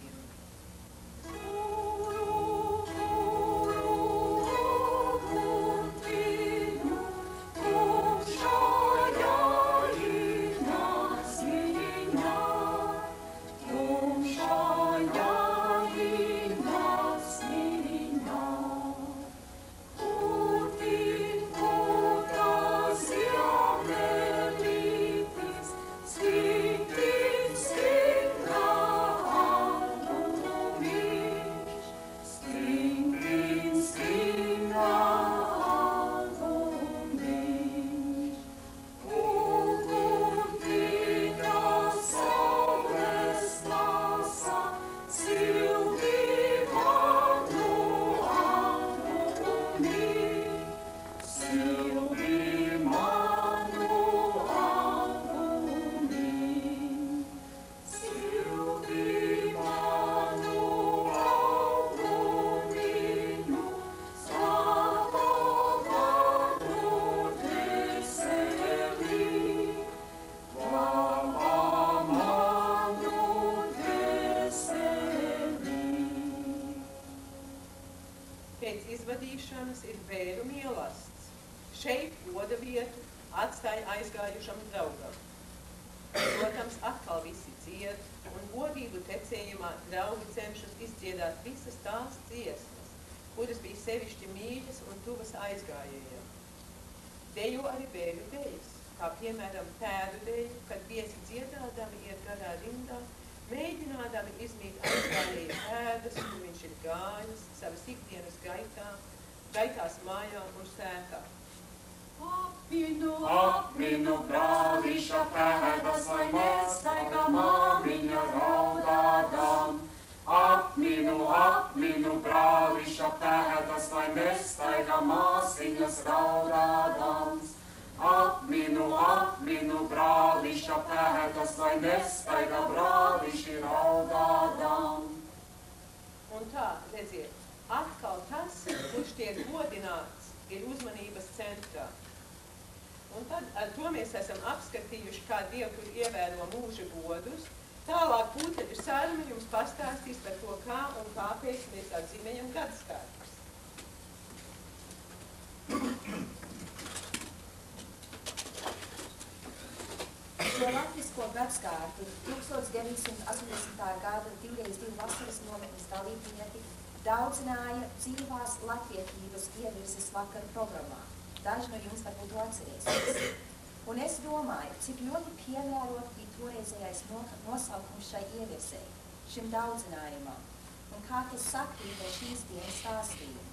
Pēc izvadīšanas ir vēru mielasts. Šeit goda vietu atstāja aizgājušam draugam. Protams, atkal visi dzied, un godību tecējumā draugi cenšas izdziedāt visas tās dziesmas, kuras bija sevišķi mīļas un tuvas aizgājējiem. Dejo arī vēļu dejas, kā piemēram pēdu deju, kad viesi dziedādami iet garā rindā, mēģinādami izmīt aizgājēja pēdas, kur viņš ir gājis savas ikdienas gaitās mājām un sēkā. Apminu brālīša pēdas, lai nestaigā māmiņa raudādām. Apminu brālīša pēdas, lai nestaigā māsiņas raudādams. Apminu brālīša pēdas, lai nestaigā brālīši raudādām. Un tā, redziet, atkal tas, kurš tiek godināts, ir uzmanības centrā. Un tad ar to mēs esam apskatījuši, kā Dievu tur ievēro mūža godus. Tālāk Pūteļu saruna jums pastāstīs par to, kā un kāpēc mēs atzīmējam gadaskārtus. Šo latvisko gadaskārtu 1980. gada 2x2 vasaras nometnes dalībnieki daudzināja dzīvās latvietības ievirzes vakara programmā. Daži no jums varbūt to atcerēsies. Un es domāju, cik ļoti piemērot bija toreizējais nosaukums šai ievirzei, šim daudzinājumam, un kā tas sakrīt ar šīs dienas stāstījumu.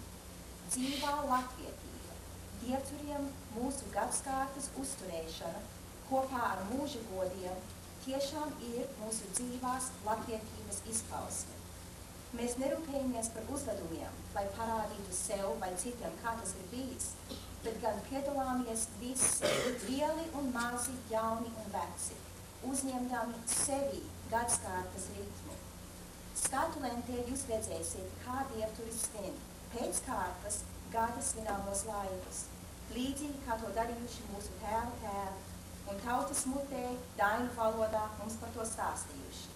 Dzīvā latvietība, dievturiem mūsu gadaskārtas uzturēšana kopā ar mūža godiem tiešām ir mūsu dzīvās latvietības izpausme. Mēs nerūpējamies par uzvedumiem, lai parādītu sev vai citiem, kā tas ir bijis, bet gan piedalāmies visi, lieli un mazi, jauni un veci, uzņemdami sevi gadaskārtas ritmu. Skatulentē jūs redzēsiet, kā dievturis svin pēc kārtas gada svināmos laikus, līdzīgi kā to darījuši mūsu tēvi, un tautas mutē, dainu valodā mums par to stāstījuši.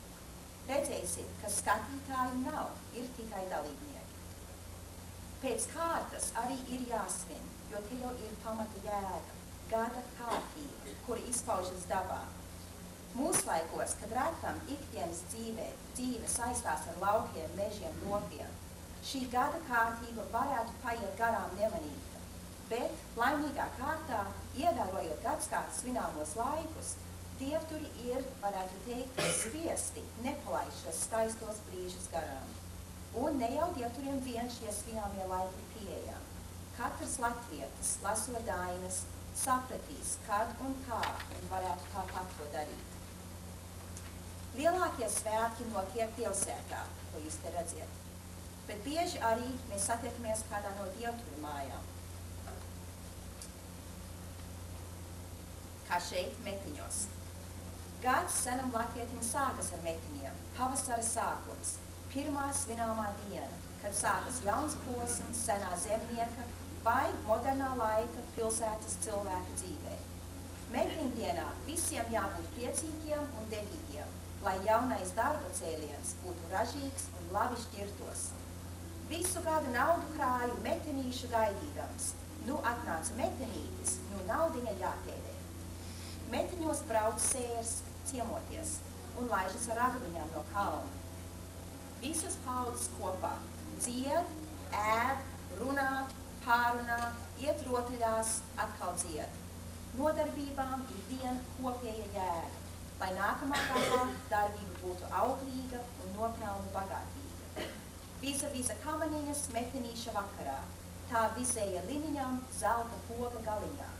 Redzēsiet, ka skatītāji nav, ir tikai dalībnieki. Pēc kārtas arī ir jāsvin, jo te jau ir pamata jēga, gada kārtība, kura izpaužas dabā. Mūslaikos, kad retam ikdienas dzīve saistās ar laukiem, mežiem, lokiem, šī gada kārtība varētu paiet garām nemanīta, bet laimīgā kārtā, ievērojot gadaskārtas svināmos laikus, dievturi ir, varētu teikt, spiesti nepalaist šos skaistos brīžus garām. Un ne jau dievturiem vien šie svināmie laiki ir pieejami. Katrs latvietis, lasot dainas, sapratīs, kad un kā, un varētu tāpat to darīt. Lielākie svētki notiek pilsētā, ko jūs te redziet, bet bieži arī mēs satiekamies kādā no dievturu mājām. Kā šeit metiņos. Gads senam latvietim sākas ar metiņiem, pavasara sākums, pirmā svināmā diena, kad sākas jauns posms senā zemnieka vai modernā laika pilsētas cilvēka dzīvē. Meitiņdienā visiem jābūt priecīgiem un devīgiem, lai jaunais darba cēliens būtu ražīgs un labi šķirtos. Visu gadu naudu krāju metenīšu gaidīdams. Nu atnāca metenītis, nu naudiņa jātēdē. Meteņos brauc sērs ciemoties un laižas ar agriņām no kalna. Visas paudzes kopā dzied, ēd, runā, pārunā, iet rotaļās, atkal dzied. Nodarbībām ir viena kopēja jēga, lai nākamā gadā darbība būtu auglīga un nopelnu bagātīga. Visa kamanijas metenīša vakarā, tā vizēja liniņām zelta poga galiņā.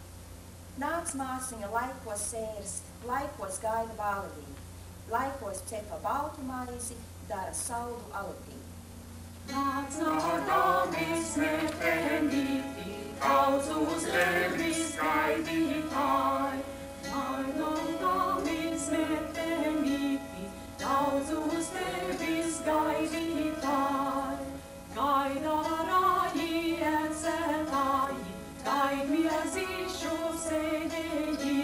Nāc māsiņa laikos sērst, laikos gaida bālevī, laikos cepa baltu maizi, dara saldu alutī. Nāc nādamies metenīti, daudz uz tevis gaidītāji. Nādamies metenīti, daudz uz tevis gaidītāji. Gaida rāji ecētāji, gaid miezīšu sēdēji.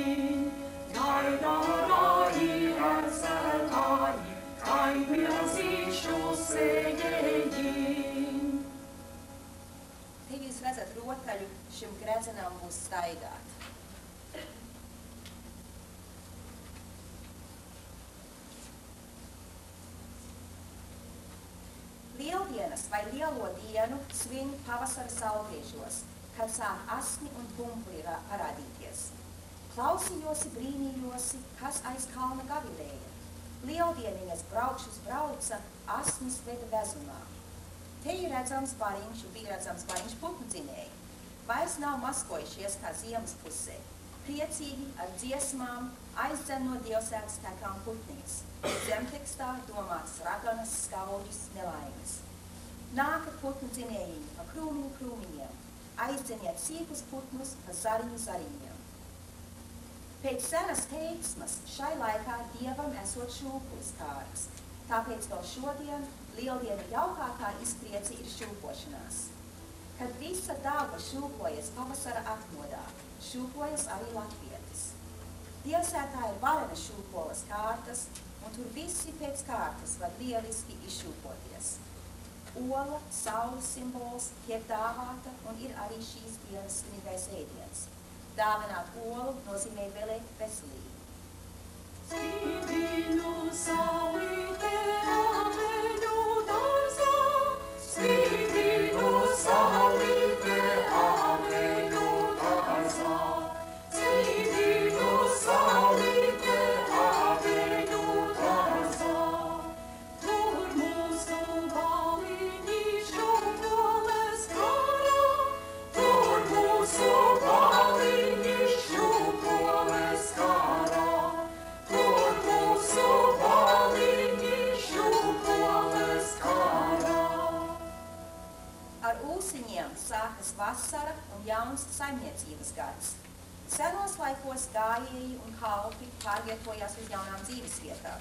Gaida rāji ecētāji, gaid miezīšu sēdēji. Te jūs redzat rotaļu, šim gredzenam būs staigāt. Lieldienas vai lielo dienu svin pavasara saulgriežos, kad sāk asmi un pumpuri parādīties. Klausījosi, brīnījosi, kas aiz kalna gavilēja. Lieldieniņas braukšus brauca, asmis veda vezumā. Te ir redzams bariņš un bija redzams bariņš putnu dzinēji. Vairs nav maskojušies kā ziemas pusē. Priecīgi ar dziesmām aizdzen no dievsētas tekām putnīs. Zemtekstā domāts raganas, skauģis, nelaimes. Nākat putnu dzinējiņi pa krūmiņu krūmiņiem. Aizdzeniet sīkus putnus pa zariņu zariņiem. Pēc senas teiksmas šai laikā dievam esot šūpulis kārts. Tāpēc vēl šodien lieldienu jaukākā izpriece ir šūpošanās. Kad visa daba šūpojas pavasara atmodā, šūpojas arī latvietis. Dievsētā ir varena šūpoles kārtas, un tur visi pēc kārtas var lieliski izšūpoties. Ola, saules simbols, tiek dāvāta un ir arī šīs dienas svinīgais ēdiens. Dāvināt olu nozīmē vēlēt veselību. Svīdīnu saulīte aveņu dārzā, svīdīnu saulīte aveņu dārzā, svīdīnu saulīte aveņu dārzā. Tur mūsu baliņi šūpoles karā, tur mūsu baliņi šūpoles karā. Tur mūsu baliņi šūpoles karā. Ar ūsiņiem sākas vasara un jauns saimniecības gads. Senos laikos gājēji un kalpi pārvietojās uz jaunām dzīvesvietām.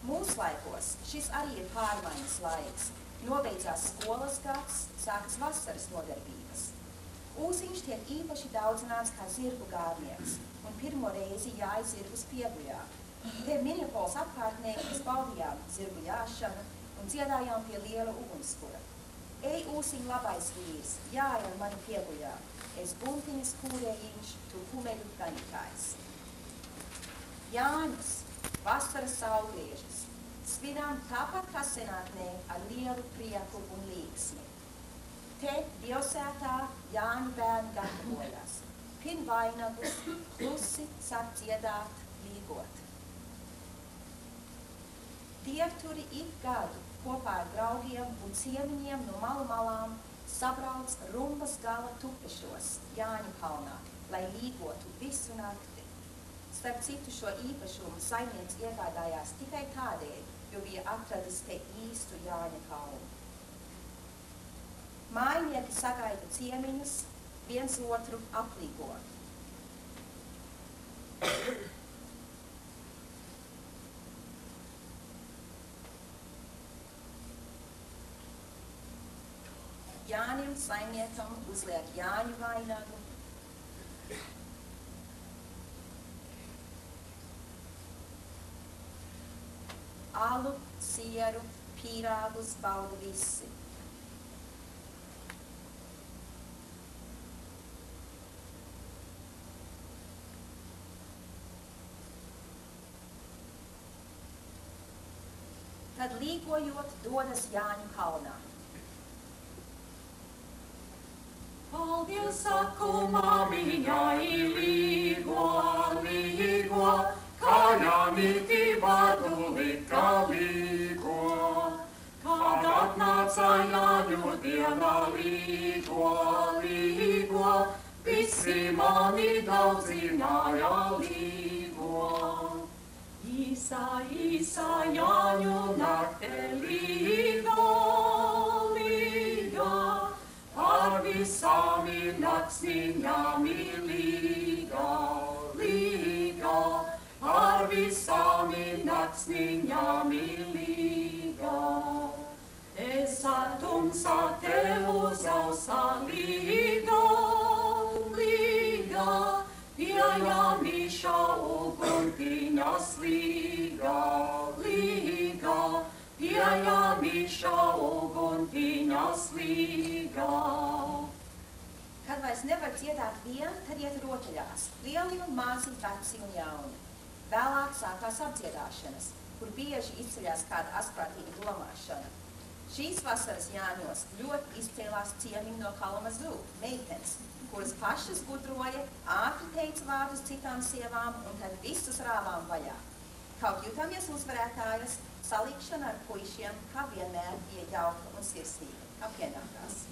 Mūsu laikos šis arī ir pārmaiņas laiks. Nobeidzās skolas gads, sākas vasaras nodarbības. Ūsiņš tiek īpaši daudzināts kā zirgu gārnieks, un pirmo reizi jāja zirgus pieguļā. Te Minneapolis apkārtnē mēs baudījām zirgu jāšanu un dziedājām pie liela ugunskura. Ej, ūsiņ labais vīrs, jāja ar mani pieguļā, es buntiņas kūrējiņš, tu kumeļu ganītājs. Jāņus, vasaras saulgriežas, svinām tāpat kā senātnē ar lielu prieku un līgsmi. Te dievsētā Jāņu bērni gatavojās, pin vainagus, klusi sāk dziedāt, līgot. Dievturi ik gadu kopā ar draugiem un ciemiņiem no malu malām sabrauc rumbas gala tupešos Jāņu kalnā, lai līgotu visu nakti. Starp citu šo īpašumu saimnieks iegādājās tikai tādēļ, jo bija atradis te īstu Jāņa kalnu. Mājnieki sagaida ciemiņus, viens otru aplīgo. Jānim saimniekam uzliek Jāņu vainagu. Alu, sieru, pīrāgus bauda visi. Tad līgojot dodas Jāņu kalnā. Paldies saku māmiņai līgo, līgo, kā Jānīti vārdu lika līgo. Kad atnāca Jāņu diena līgo, līgo, visi mani daudzināja līgo. Īsā, īsā Jāņu nakte līgo, līgo, par visām ir naksniņām līga, līga, par visām ir naksniņām līga. Es ar tumsā tev uzausa līga, līga, pie Jāniša uguntiņas līga, līga, pie Jāniša uguntiņas līga. Kad vairs nevar dziedāt vien, tad iet rotaļās, lieli un mazi, veci un jauni. Vēlāk sākās apdziedāšanas, kur bieži izceļās kāda asprātīga domāšana. Šīs vasaras Jāņos ļoti izcēlās ciemiņi no Kalamazū, meitenes, kuras pašas gudroja, ātri teica vārdus citām sievām un tad visus rāvām vaļā. Kaut jūtamies uzvarētājas, salikšana ar puišiem, kā vienmēr, bija jauka un sirsnīga, kā pienākās.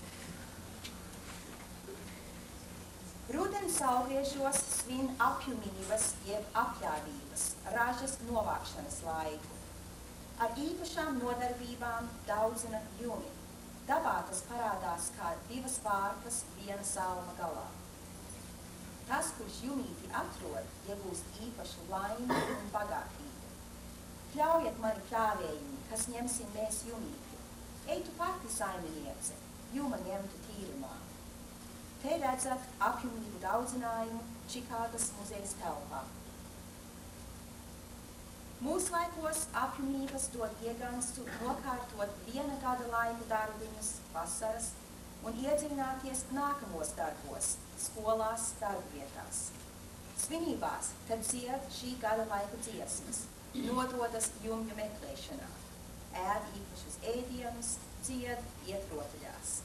Rudens augriežos svin apjumības, jeb apļāvības, ražas novākšanas laiku. Ar īpašām nodarbībām daudzina jumi. Dabā tas parādās kā divas vārpas viena salma galā. Tas, kurš jumīti atrod, iegūst īpašu laimi un bagātību. Ļaujiet mani pļāvējiņi, kas ņemsim mēs jumīti. Ej tu pati, saimniece, juma ņemtu tīrumā. Te redzat apjumību daudzinājumu Čikāgas muzejas telpā. Mūslaikos apjumības dod ieganstu nokārtot viena gada laika darbiņus, vasaras, un iedziļināties nākamos darbos, skolās, darbvietās. Svinībās, kad dzied šī gada laika dziesmas, nododas jumju meklēšanā, ēd īpašus ēdienus, dzied, iet rotaļās.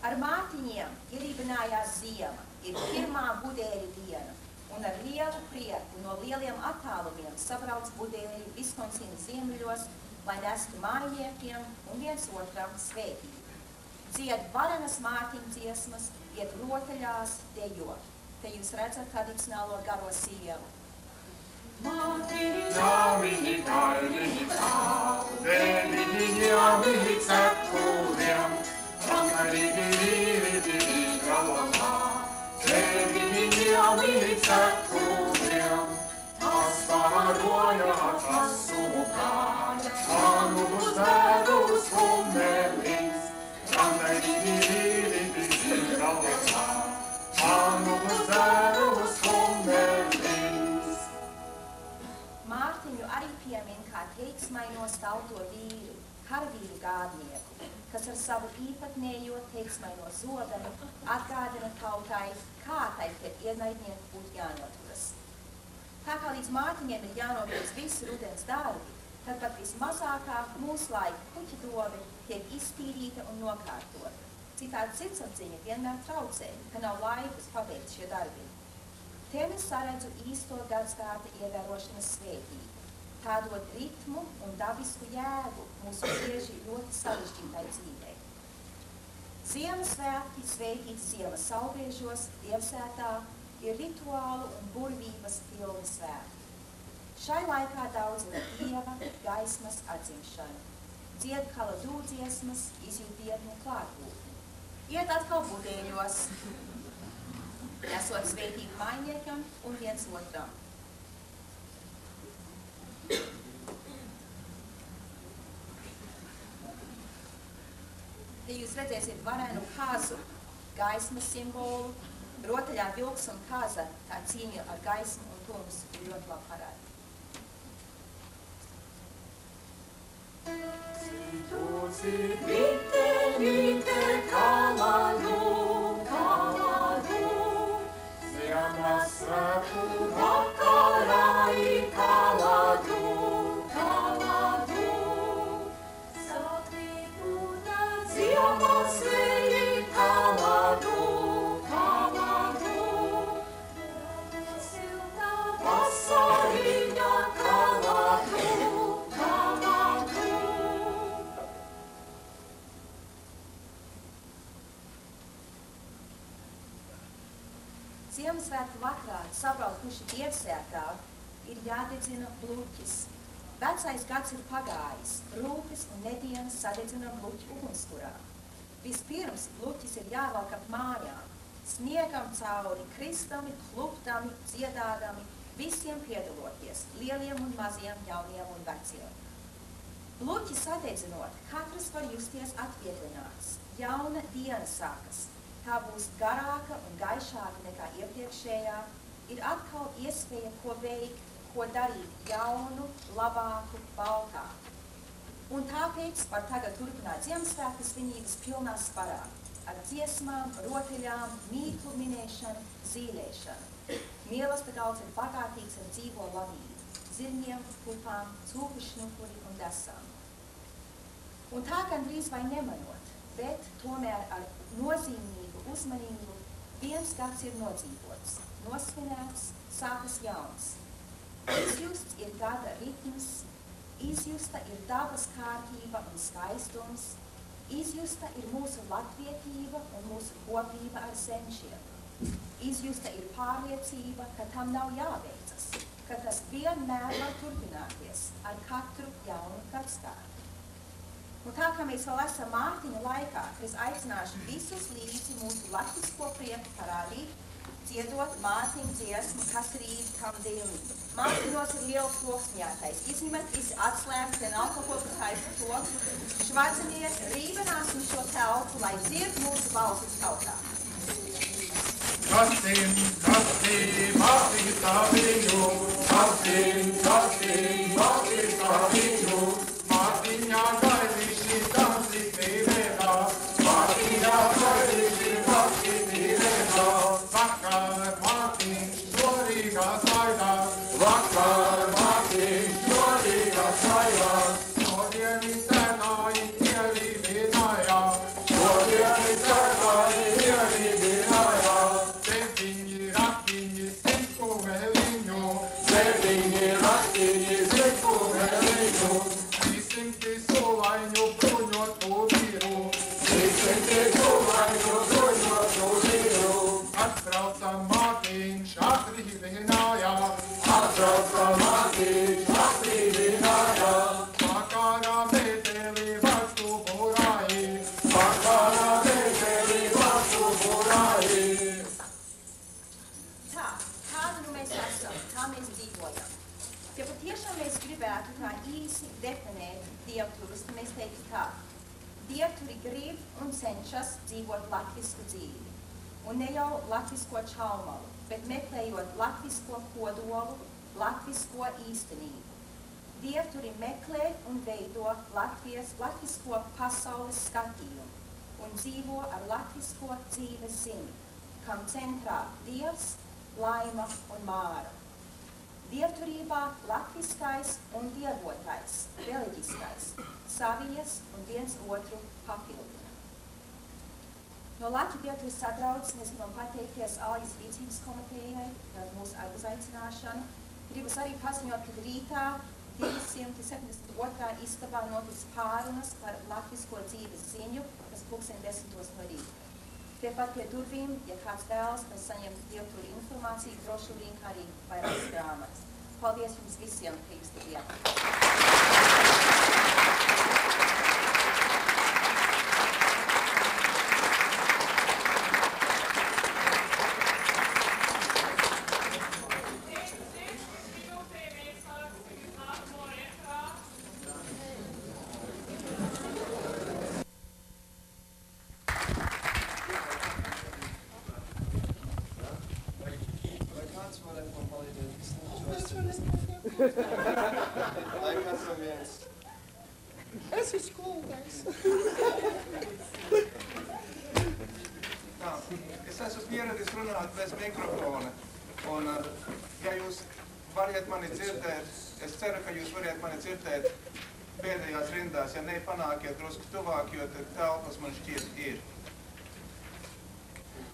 Ar mātiņiem ierībinājās ziema, ir pirmā budēļu diena, un ar lielu prieku no lieliem attālumiem sabrauc budēļi Viskonsīnas ziemeļos, lai nestu mājniekiem un viens otram svētību. Dzied varenas mātiņu dziesmas, iet rotaļās, dejo. Te jūs redzat tradicionālo garo sievu. Mātiņi, ņāmiņi, kaimiņi, vēliņi, ņāmiņi, cepuriem, Rangarīgi, rīrīgi, galvā, Vēliņi, ņāmiņi, cepuriem, tas pāroja atlasuma kāja, manu uzdevus kummelīs. Rangarīgi, rīrīgi, galvā, manu uzdevus kummelīs. Mārtiņu arī piemin kā teiksmainos tauto vīru, karavīru gādnieku, kas ar savu īpatnējo teiksmaino zobenu atgādina tautai, kā tai pret ienaidnieku būtu jānoturas. Tā kā līdz Mārtiņiem ir jānobeidz visi rudens darbi, tad pat vismazākā mūsu laika puķa dove tiek iztīrīta un nokārtota. Citādi sirdsapziņa vienmēr traucē, ka nav laikus pabeigt šie darbi. Te es saredzu īsto gadsimta ievērošanas svētību. Tā dod ritmu un dabisku jēgu mūsu bieži ļoti sarežģītai dzīvei. Ziemassvētki sveitīti ziemas saulgriežos, Dievsvētā, ir rituālu un burvības pilni svētki. Šai laikā daudz ir Dieva gaismas atzimšanu. Dzied kaladū dziesmas, izjūt dievnu klātbūtni. Iet atkal budeļos, esot svētīgi mājniekam un viens otram. Ja jūs redzēsiet varenu kāzu gaismas simbolu, rotaļā vilks un kāza tā cīņa ar gaismu un to mums ir ļoti labi parāda. Vite, vite, kaladu, kaladu, Ziemassvētku vakarā ir kaladu, kaladu. Satrīkūta Ziemassvētku kaladu, kaladu. Silta vasariņa kaladu, kaladu. Ziemassvētku vakarā sabraukuši dievsētā ir jādedzina bluķis. Vecais gads ir pagājis, rūpes un nedienas sadedzina bluķi ugunskurā. Vispirms bluķis ir jāvelk ap mājām, sniegam cauri, kristami, kluptami, dziedādami, visiem piedaloties, lieliem un maziem, jauniem un veciem. Bluķi sadedzinot, katrs var justies atvieglināts, jauna diena sākas. Tā būs garāka un gaišāka nekā iepriekšējā, ir atkal iespēja ko veikt, ko darīt jaunu, labāku, baltāku. Un tāpēc var tagad turpināt Ziemassvētku svinības pilnā sparā, ar dziesmām, rotaļām, mīklu minēšanu, zīlēšanu. Mīlestība galds ir bagātīgs ar dzīvo labību, zirņiem, pupām, cūku šnukuri un desām. Un tā gandrīz vai nemanot, bet tomēr ar nozīmīgu uzmanību viens gads ir nodzīvots, nosvinēts, sākas jauns. Izjusts ir gada ritms, izjusta ir dabas kārtība un skaistums, izjusta ir mūsu latvietība un mūsu kopība ar senčiem. Izjusta ir pārliecība, ka tam nav jābeidzas, ka tas vienmēr var turpināties ar katru jaunu gadskārtu. Un tā kā mēs vēl esam Mārtiņa laikā, es aicināšu visus līdzi mūsu latvisko prieku parādīt, dziedot Mārtiņa dziesmu, kas rīt kam dienu. Mārtiņos ir liela ploksņātais. Izņemat visi atslēgas, ja nav kaut ko, kas taisa to. Švadziniet, rīvenāsim šo telpu, lai dzird mūsu balsis tautā. Kasim, mātītā viņu, kasim, mātītā viņu, Mārtiņā gaidīši tansi tīrēdā, Mārtiņā gaidīši tansi tīrēdā, vakar Mārtiņš šorīgā saidā, vakar Mārtiņš šorīgā saidā, šodieni senāji ielīdinājā, šodieni senāji ielīdinājā, septiņi raktiņi simku vēliņu, septiņi raktiņi simku vēliņu, 300 solaiņu bruņotu vīru, 300 solaiņu bruņotu vīru, atbrauca Mārtiņš atrīvinājā, atbrauca Mārtiņš atrīvinājā, vakarā mēteli vaktu burāji, vakarā mēteli vaktu burāji. Tā, kāda nu mēs esam, kā mēs dzīvojam. Ja patiešām mēs gribētu tā īsi definēt dievturus, tad mēs teiktu tā. Dievturi grib un cenšas dzīvot latvisku dzīvi. Un ne jau latvisko čaumalu, bet meklējot latvisko kodolu, latvisko īstenību. Dievturi meklē un veido latvisko pasaules skatījumu un dzīvo ar latvisko dzīves ziņu, kam centrā Dievs, laima un māra. Dievturībā latviskais un dievotais, reliģiskais, savies un viens otru papildina. No Latviju dievturis sadraudzes mēs gribam pateikties Aljas rīcības komitejai par mūsu uzaicināšanu. Gribas arī paziņot, ka rītā 272. istabā notiks pārunas par latvisko dzīves ziņu, kas 10:00 no rīta. Tiepat pie durvīm, ja kāds vēlas, mēs saņemt dievturu informāciju, brošūrīm, kā arī vairākas grāmatas. Paldies jums visiem, Krīsta dienā! Lai katram viens. Es esmu skolotājs. Tā, es esmu pieradis runāt bez mikrofona. Un, ja jūs variet mani dzirdēt, es ceru, ka jūs variet mani dzirdēt pēdējās rindās, ja nepanākiet drusku tuvāk, jo telpas man šķiet ir.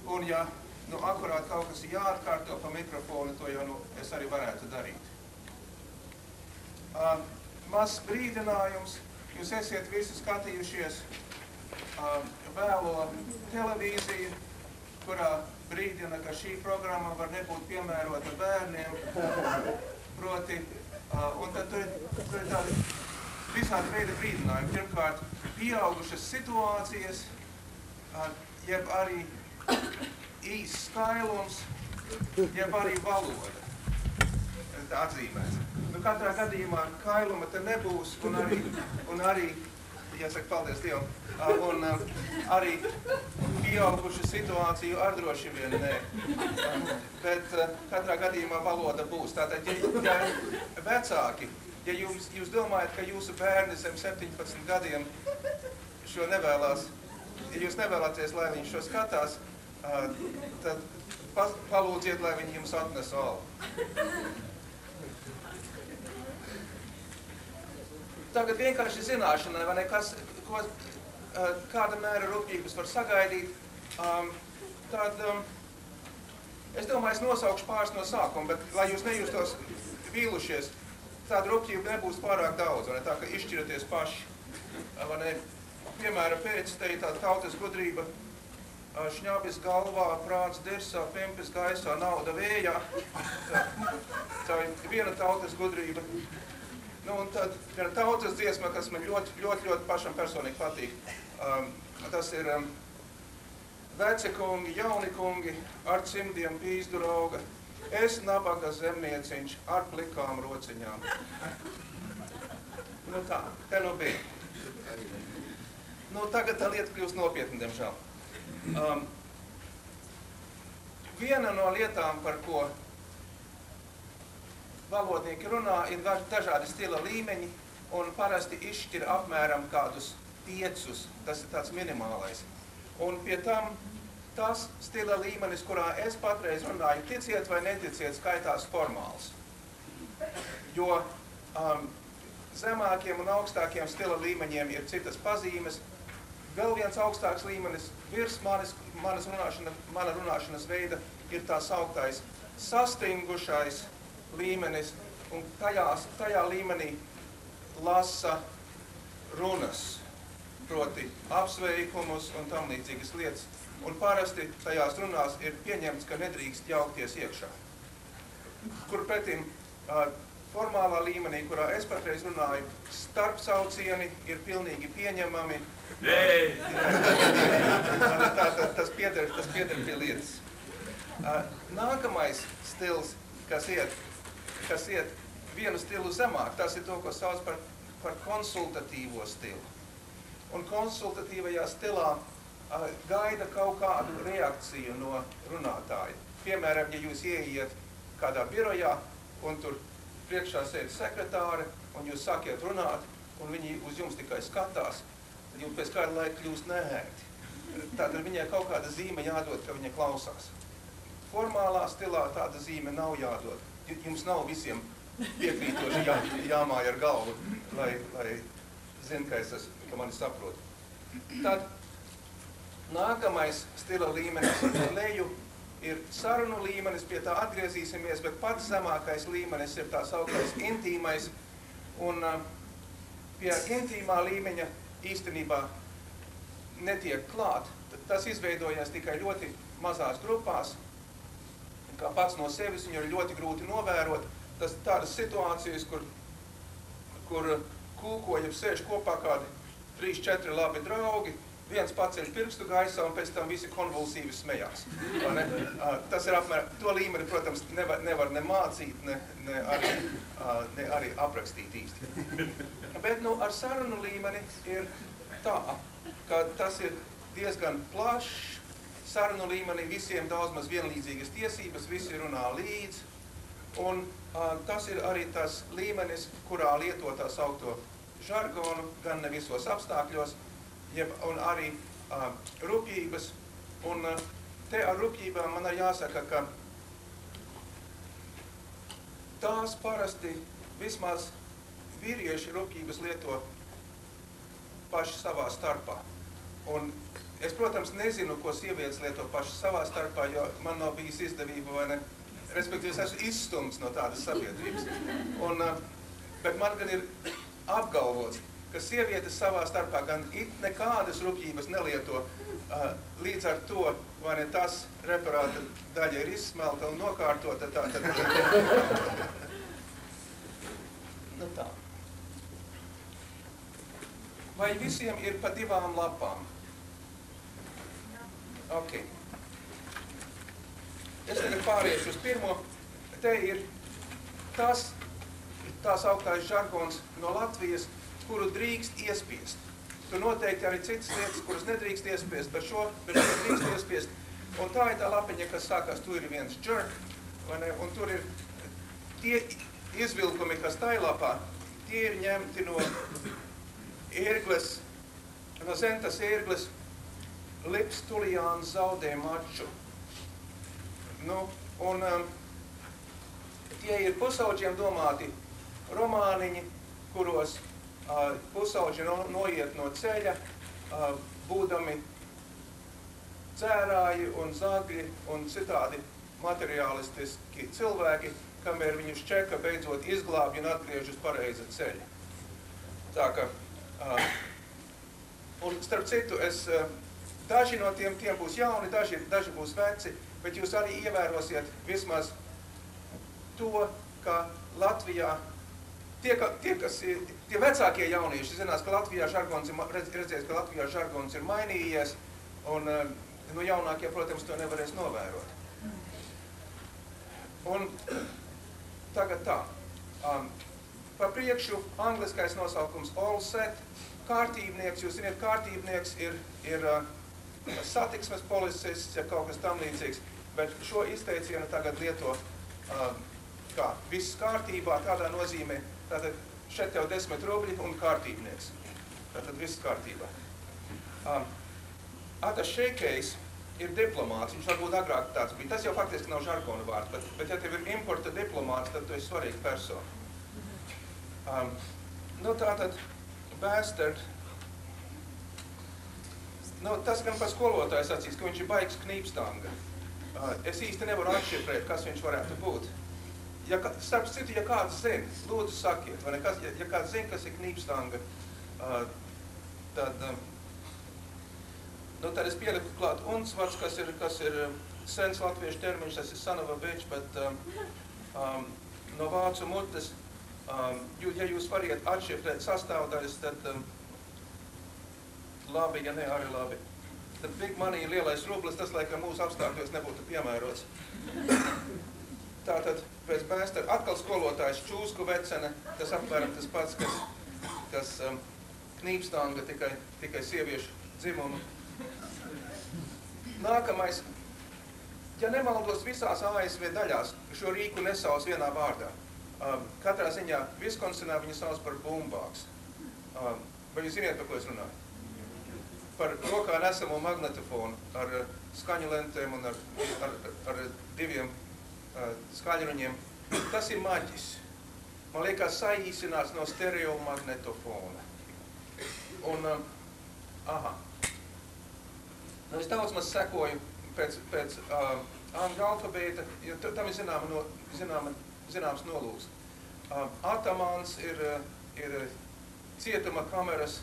Un ja akurāt kaut kas jāatkārto pa mikrofonu, to jau es arī varētu darīt. Mazs brīdinājums, jūs esiet visi skatījušies vēlo televīziju, kurā brīdina, ka šī programma var nebūt piemērota bērniem, proti, un tad tur ir tādi visādi veidi brīdinājumi. Pirmkārt, pieaugušas situācijas, jeb arī īsts skailums, jeb arī valoda. Atzīmēts. Katrā gadījumā kailuma te nebūs, un arī jāsaka paldies Dievam, un arī pieaugušu situāciju ar droši vien nē. Bet katrā gadījumā valoda būs. Tātad, ja vecāki, ja jūs domājat, ka jūsu bērni zem 17 gadiem šo nevēlās, ja jūs nevēlaties, lai viņš šo skatās, tad palūdziet, lai viņi jums atnes algu. Tagad vienkārši zināšanai, vai ne, kāda mēra rūpības var sagaidīt, tad es domāju, es nosaukšu pāris no sākuma, bet lai jūs nejustos vīlušies, tāda rūpība nebūs pārāk daudz, vai ne, tā, ka izšķiraties paši, vai ne, piemēram, pēc te ir tāda tautas gudrība, šņabis galvā, prāts dirsā, pimpis gaisā, nauda vējā, tā ir viena tautas gudrība. Un tad ir tautas dziesma, kas man ļoti pašam personīgi patīk. Tas ir veci kungi, jauni kungi, ar cimdiem pīzdu rauga. Es nabaga zemnieciņš ar plikām rociņām. Tā, te bija. Tagad tā lieta kļūst nopietni, diemžēl. Viena no lietām, par ko valodnieki runā, ir dažādi stila līmeņi, un parasti izšķir apmēram kādus 5, tas ir tāds minimālais. Un pie tam tas stila līmenis, kurā es patreiz runāju, ticiet vai neticiet, skaitās formāls. Jo zemākiem un augstākiem stila līmeņiem ir citas pazīmes. Vēl viens augstāks līmenis virs mana runāšanas veida ir tā sauktais sastingušais līmenis, un tajā līmenī lasa runas, proti apsveikumus un tam līdzīgas lietas. Un parasti tajās runās ir pieņemts, ka nedrīkst jaukties iekšā. Kur pretim formālā līmenī, kurā es patreiz runāju, starpsaucieni ir pilnīgi pieņemami. Tas pieder pie lietas. Nākamais stils, kas iet vienu stilu zemāk, tas ir to, ko sauc par konsultatīvo stilu. Un konsultatīvajā stilā gaida kaut kādu reakciju no runātāja. Piemēram, ja jūs ieiet kādā birojā, un tur priekšā sēd sekretāre, un jūs sākiet runāt, un viņi uz jums tikai skatās, tad jums pēc kāda laika kļūst neērti. Tātad viņai kaut kāda zīme jādod, ka viņa klausās. Formālā stilā tāda zīme nav jādod. Jums nav visiem piekrītoši jāmāja ar galvu, lai zina, ka mani saprot. Tad nākamais stila līmenis ir leju, ir sarunu līmenis, pie tā atgriezīsimies, bet pats zemākais līmenis ir tā sauktais intīmais, un pie intīmā līmeņa īstenībā netiek klāt, tas izveidojās tikai ļoti mazās grupās, kā pats no sevis viņu ir ļoti grūti novērot. Tas tādas situācijas, kur kūkoja sēž kopā kādi 3-4 labi draugi, viens paceļ pirkstu gaisā un pēc tam visi konvulsīvi smejās. Tas ir apmēram, to līmeni, protams, nevar ne mācīt, ne arī aprakstīt īsti. Bet ar sarunu līmeni ir tā, ka tas ir diezgan plašs, sarunu līmenī visiem daudz maz vienlīdzīgas tiesības, visi runā līdz, un tas ir arī tas līmenis, kurā lieto tā saukto žargonu, gan ne visos apstākļos, un arī rupjības. Un te ar rupjībām man arī jāsaka, ka tās parasti vismaz vīrieši rupjības lieto paši savā starpā. Un es, protams, nezinu, ko sievietes lieto paši savā starpā, jo man nav bijis izdevība, vai ne? Respektīvi, es esmu izstumts no tādas sabiedrības. Bet man gan ir apgalvots, ka sievietes savā starpā gan nekādas rupjības nelieto, līdz ar to, vai ne, tas reparāta daļa ir izsmelta un nokārtota, nu tā. Vai visiem ir pa 2 lapām? Ok. Es tagad pāriešu uz pirmo. Te ir tās augtais žargons no Latvijas, kuru drīkst iespiest. Tur noteikti arī citas lietas, kuras nedrīkst iespiest, bet šo drīkst iespiest. Un tā ir tā lapiņa, kas sākās, tur ir viens jerk, vai ne? Un tur ir tie izvilkumi, kas tai lapā, tie ir ņemti no ērgles, no Zentas ērgles, Lips Tulijāns zaudē maču. Un tie ir pusauģiem domāti romāniņi, kuros pusauģi noiet no ceļa, būdami dzērāji un zagļi un citādi materiālistiski cilvēki, kamēr viņus čeka beidzot izglābj un atgriež uz pareiza ceļa. Tā ka, un starp citu, daži no tiem būs jauni, daži būs veci, bet jūs arī ievērosiet vismaz to, ka Latvijā tie vecākie jaunieši zinās, ka Latvijā žargons ir mainījies, un jaunākie, protams, to nevarēs novērot. Un tagad tā. Pa priekšu angliskais nosaukums all set. Kārtībnieks, jūs zināt, kārtībnieks ir satiksmes policists, ja kaut kas tam līdzīgs, bet šo izteicienu tagad lieto kā viss kārtībā, tādā nozīmē, tātad šeit jau 10 rubļi un kārtībnieks. Tātad viss kārtībā. Atašēkējs ir diplomāts, viņš varbūt agrāk tāds bija. Tas jau faktiski nav žargona vārds, bet ja tev ir importa diplomāts, tad tu esi svarīga persona. Tātad bastard. Tas gan par skolotāju sacīs, ka viņš ir baigs knīpstanga. Es īsti nevaru atšifrēt, kas viņš varētu būt. Starp citu, ja kāds zina, lūdzu sakiet, vai ne, ja kāds zina, kas ir knīpstanga, tad es pieliku klāt unsvars, kas ir sens latviešu termiņš, tas ir son of a bitch, bet no vācu mutes, ja jūs variet atšifrēt sastāvdaļas, tad labi, ja ne arī labi. Tad big money ir lielais rublis, tas laikam mūsu apstākļos nebūtu piemērots. Tātad pēc bastard atkal skolotājs Čūsku vecene, tas apmēram tas pats, kas knīpstanga, tikai sieviešu dzimumu. Nākamais, ja nemaldos visās ASV daļās, šo rīku nesauc vienā vārdā. Katrā ziņā Viskonsinā viņu sauc par boombox. Vai jūs ziniet, par ko es runāju? Par rokā nesamo magnetofonu ar skaņu lentēm un ar 2 skaļruņiem. Tas ir maģis. Man liekas saīsinās no stereo magnetofona. Un, es daudz maz sekoju pēc angļu alfabēta, jo tam ir zināms nolūks. Atamāns ir cietuma kameras,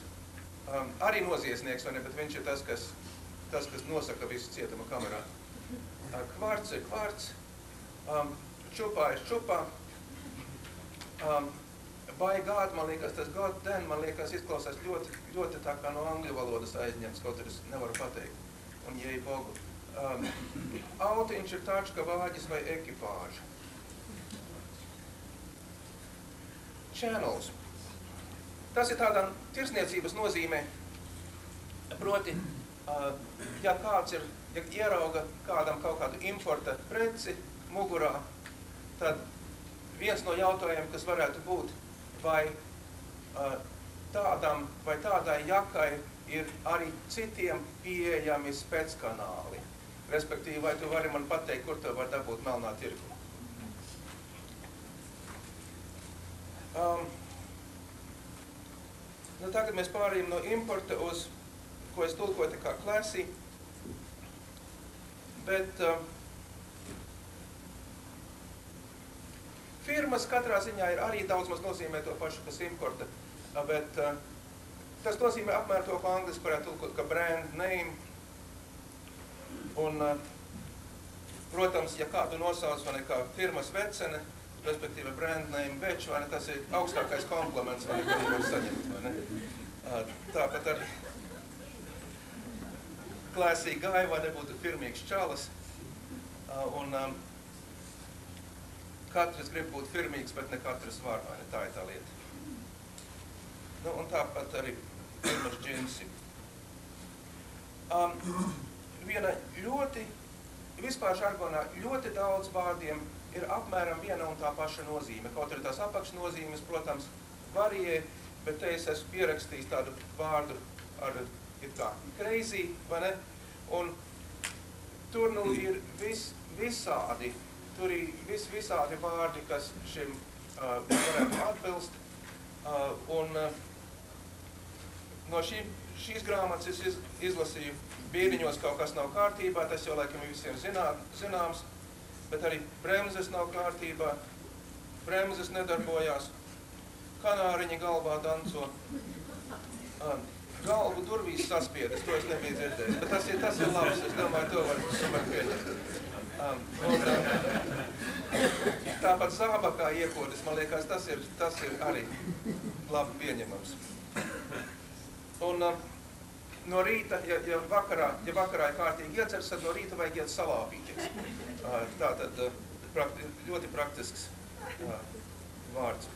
arī noziedznieks, vai ne, bet viņš ir tas, tas, kas nosaka visu cietuma kamerā. Kvarts ir kvarts, čupā ir čupā. By God, man liekas, tas God then, man liekas, izklausās ļoti tā kā no angļu valodas aizņemts, kaut arī es nevaru pateikt. Un jei Bogu. Autiņš ir tačka, vāģis vai ekipāža. Channels. Tas ir tādā tirsniecības nozīmē, proti, ja kāds ja ierauga kādam kaut kādu importa preci mugurā, tad viens no jautājumiem, kas varētu būt, vai tādam vai tādai jakai ir arī citiem pieejami speckanāli. Respektīvi, vai tu vari man pateikt, kur tev var dabūt melnā tirgu? Tagad mēs pārējām no importa uz, ko es tulkoju tā kā classy, bet firmas katrā ziņā ir arī daudz maz nozīmē to pašu, kas importa, bet tas nozīmē apmēram to, ko angliski varētu tulkot, ka brand name. Un, protams, ja kādu nosauc vai ne kā firmas vecene, respektīvi brand name bitch, vai ne, tas ir augstākais kompliments, vai ne, ko var saņemt, vai ne. Tāpat ar classy guy, vai nebūtu firmīgs čalis. Un katrs grib būt firmīgs, bet ne katrs var, vai ne, tā ir tā lieta. Un tāpat arī firmas džinsi. Viena vispār žargonā ļoti daudz vārdiem ir apmēram viena un tā paša nozīme. Kaut arī tās apakšnozīmes, protams, varijē, bet te es esmu pierakstījis tādu vārdu ar crazy, vai ne? Un tur ir visādi. Tur ir visādi vārdi, kas šim varētu atbilst. No šīs grāmatas es izlasīju bīriņos kaut kas nav kārtībā, tas jau laikam visiem zināms, bet arī bremzes nav kārtībā, bremzes nedarbojās, kanāriņi galvā danco, galvu durvīs saspiedas, to es nebiju dzirdējis, bet tas ir labs, es domāju, to var super pieņemt. Tāpat zābakā iekodas, man liekas, tas ir arī labi pieņemams. Un no rīta, ja vakarā ir kārtīgi iedzers, tad no rīta vajag iet salāpīties. Tātad ļoti praktisks vārds.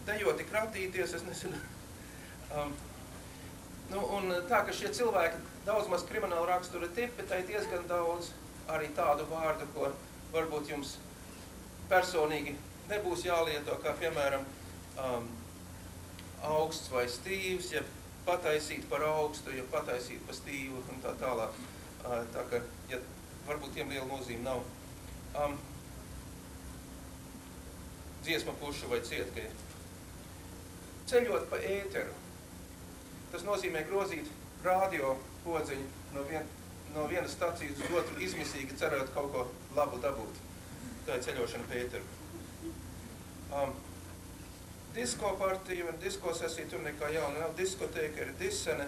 Dejoti kratīties, es nezinu. Un tā, ka šie cilvēki daudz maz krimināla rakstura tipi, tai diezgan daudz arī tādu vārdu, ko varbūt jums personīgi nebūs jālieto, kā piemēram augsts vai stīvs, ja pataisīt par augstu, ja pataisīt par stīvu un tā tālāk. Tā ka, ja varbūt tiem liela nozīme nav. Dziesma pušu vai cietkai. Ceļot pa ēteru. Tas nozīmē grozīt radio podziņu no vienas stacijas uz otru izmisīgi cerot kaut ko labu dabūt. Tā ir ceļošana pa ēteru. Disko partija un disko sesija tur nekā jauna nav. Diskotēka ir disene.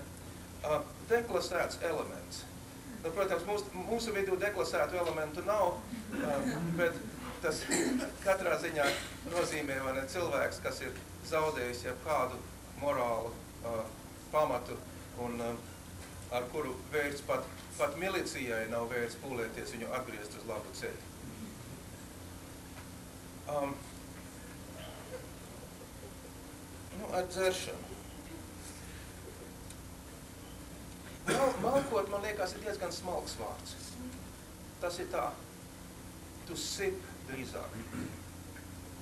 Deklasēts elements. Protams, mūsu vidū deklasētu elementu nav, bet tas katrā ziņā nozīmē cilvēks, kas ir zaudējis jau kādu morālu pamatu un ar kuru vērts pat milicijai nav vērts pūlēties viņu atgriezt uz labu ceļu. Ar dzeršanu. Malkot, man liekas, ir diezgan smalks vārds. Tas ir tā, tu sip drīzāk,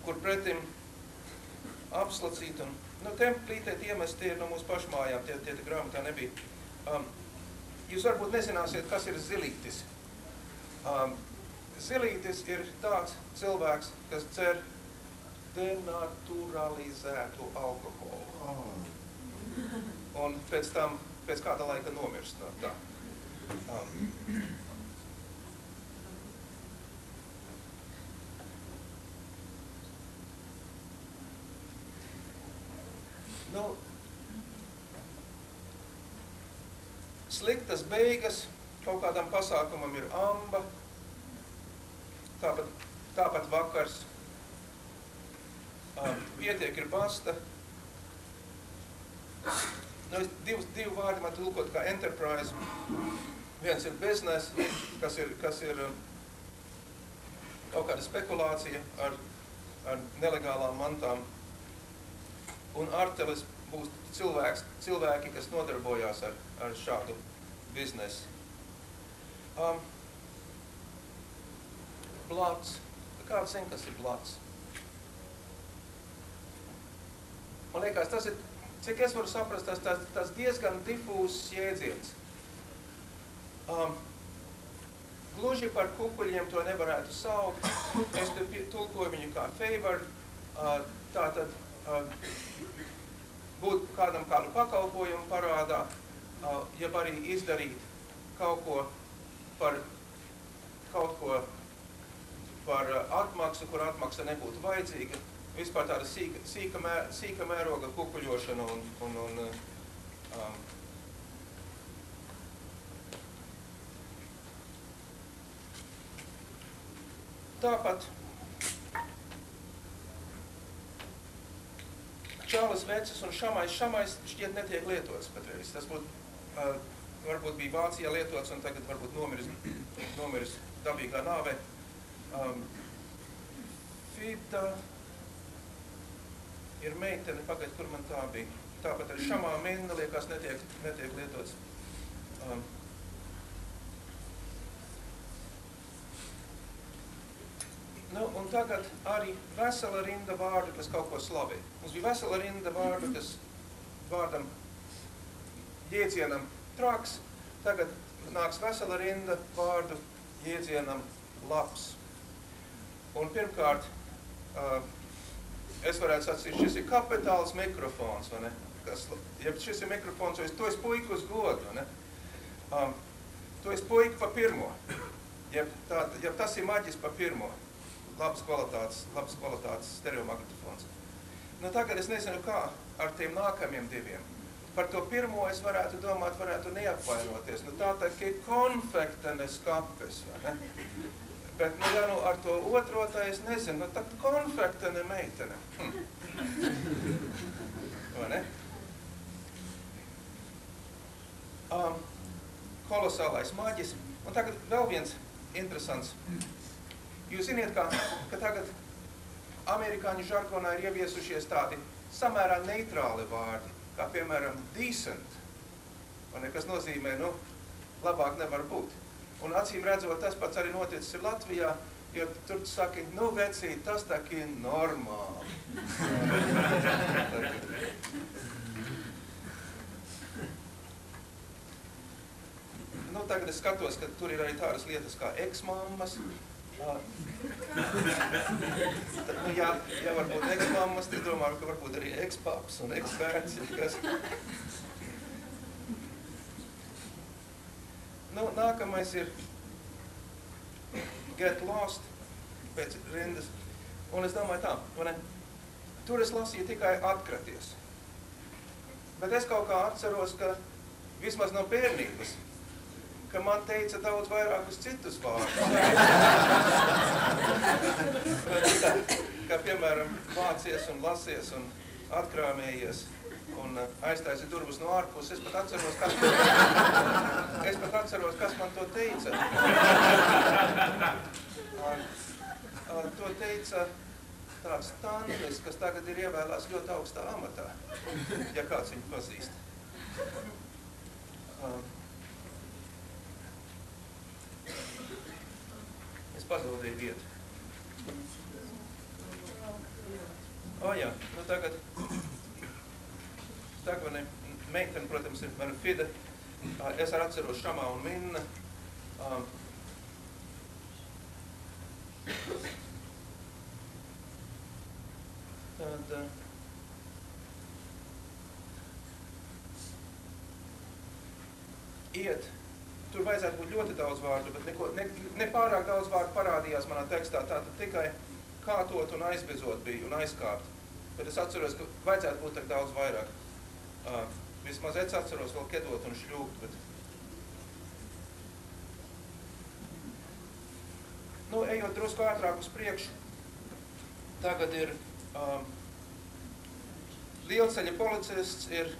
kur pretim apslacīt un, templītēt iemest tie ir no mūsu pašmājām, tie grāmatā nebija. Jūs varbūt nezināsiet, kas ir zilītis. Zilītis ir tāds cilvēks, kas dzer denaturalizētu alkoholu. Un pēc kāda laika nomirst no tā. sliktas beigas, kaut kādam pasākumam ir amba, tāpat vakars, pietiek ir basta. Nu, divi vārdi man tulkot kā enterprise. Viens ir business, kas ir kaut kāda spekulācija ar nelegālām mantām. Un artelis būs cilvēki, kas nodarbojās ar šādu biznesu. Blats. Kāds zina, kas ir blats? Man liekas, tas ir, cik es varu saprast, tas diezgan difūzs jēdziens. Gluži par kukuļiem to nevarētu saukt. Es tulkoju viņu kā favor. Tātad būt kādam kādu pakalpojumu parādā, ja arī izdarīt kaut ko par atmaksu, kur atmaksa nebūtu vajadzīga. Vispār tāda sīka mēroga kukuļošana un tāpat čalis vecis un šamais. Šamais šķiet netiek lietots patreiz. Tas varbūt bija Vācijā lietots un tagad varbūt nomiris dabīgā nāvē. Fida ir meitene, pagaid, kur man tā bija. Tāpat arī šamā minna, liekas, netiek lietots. Nu, un tagad arī vesela rinda vārdu, kas kaut ko slavē. Mums bija vesela rinda vārdu, kas vārdam jēdzienam traks. Tagad nāks vesela rinda vārdu jēdzienam labs. Un pirmkārt, es varētu sacīt, šis ir kapitāls mikrofons, vai ne? Ja šis ir mikrofons, tu esi puika uz godu, vai ne? Tu esi puika pa pirmo. Ja tas ir maģis pa pirmo. Labas kvalitātes stereomagnetofons. Nu, tagad es nezinu, kā ar tiem nākamiem diviem. Par to pirmo es varētu domāt, varētu neapvainoties. Nu, tā ir konfektenes kapes, vai ne? Bet, nu, ja nu ar to otro, tā es nezinu, nu, tad konfektene meitene. Vai ne? Kolosālais maģis. Un tagad vēl viens interesants. Jūs ziniet, ka tagad amerikāņu žargonā ir ieviesušies tādi samērā neitrāli vārdi, kā piemēram decent, kas nozīmē, nu, labāk nevar būt. Un acīm redzot, tas pats arī noticis ir Latvijā, jo tur saki, nu, vecīt, tas tā ir normāli. Nu, tagad es skatos, ka tur ir arī tādas lietas kā eksmammas. Nu, ja varbūt eksmammas, tad domāju, ka varbūt arī ekspaps un eksbērns ir kas. Nu, nākamais ir get lost pēc rindas. Un es domāju tā, vai ne? Tur es lasīju tikai atkraties. Bet es kaut kā atceros, ka vismaz no bērnības, ka man teica daudz vairākus citus vārdus. Kā piemēram vācies un lasies un atkrāmējies un aiztaisi durvis no ārpuses. Es pat atceros, kas man to teica. To teica tāds Tannis, kas tagad ir ievēlēts ļoti augstā amatā, ja kāds viņu pazīst. Es pazaudēju vietu. Jā, nu tagad meitene, protams, ir mana Fida. Es arī atceros Šamā un Minna. Tad iet. Tur vajadzētu būt ļoti daudz vārdu, bet ne pārāk daudz vārdu parādījās manā tekstā. Tātad tikai kātot un aizbezot bija un aizkāpt. Bet es atceros, ka vajadzētu būt tak daudz vairāk. Vismaz es atceros vēl kedot un šļūkt, bet Nu, ejot drusku ātrāk uz priekšu, tagad ir lielceļa policists, ir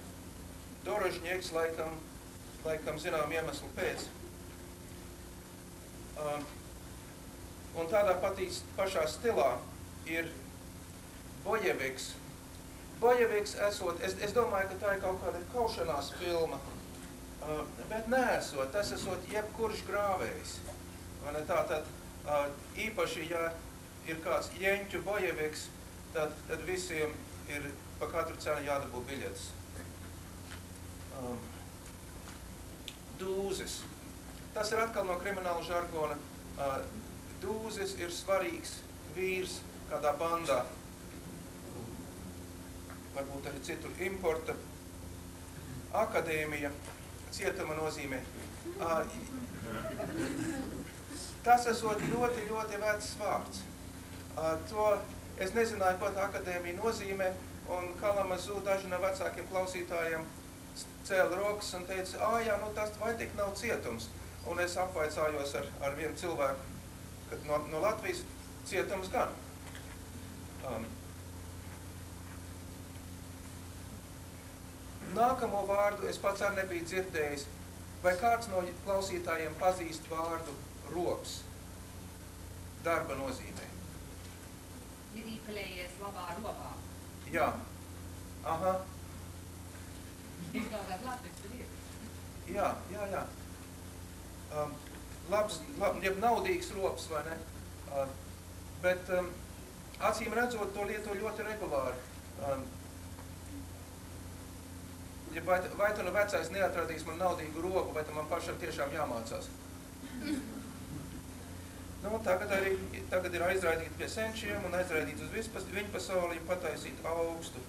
Dorožņieks, laikam zinām iemeslu pēc. Un tādā pašā stilā ir Bojeviks. Bojeviks esot, es domāju, ka tā ir kaut kāda kaušanās filma, bet neesot, tas esot jebkurš grāvējs. Tātad īpaši, ja ir kāds Jeņķu Bojeviks, tad visiem ir pa katru cenu jādabū biļetes. Dūzis. Tas ir atkal no krimināla žargona. Dūzis ir svarīgs vīrs kādā bandā. Varbūt arī citur importa. Akadēmija, cietuma nozīmē. Tas esot ļoti, ļoti vecs vārds. To es nezināju, ko tā akadēmija nozīmē, un Kalamazoo daži no vecākiem klausītājiem cēla rokas un teica, jā, nu tas vai tik nav cietums. Un es apvaicājos ar vienu cilvēku, kad no Latvijas cietums gan. Nākamo vārdu es pats arī nebiju dzirdējis. Vai kāds no klausītājiem pazīst vārdu rops? Darba nozīmē. Ir īpaļējies labā robā. Jā. Aha. Izklausās Latvijas, tur ir. Jā. Jeb naudīgs rops, vai ne? Bet acīm redzot, to lieto ļoti regulāri. Vai tu no vecais neatradīs man naudīgu robu, vai tu man pašam tiešām jāmācās? Nu, tagad ir aizraidīt pie senčiem un aizraidīt uz viņu pasauli, pataisīt augstu.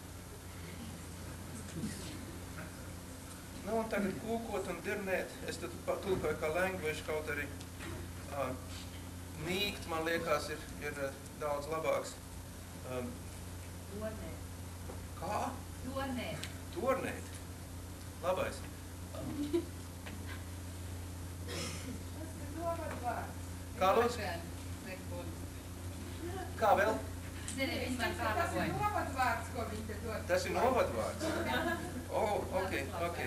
Nu, un tagad kūkot un dirnēt, es tad tulkoju kā language, kaut arī nīkt, man liekas, ir daudz labāks. Tornēt. Kā? Tornēt. Tornēt. Labais. Tas ir novadvārds. Kā lūdzu? Kā vēl? Viņi man Tas ir pārlaboja. novadvārds, ko viņi te dod. Tas ir novadvārds? Ok.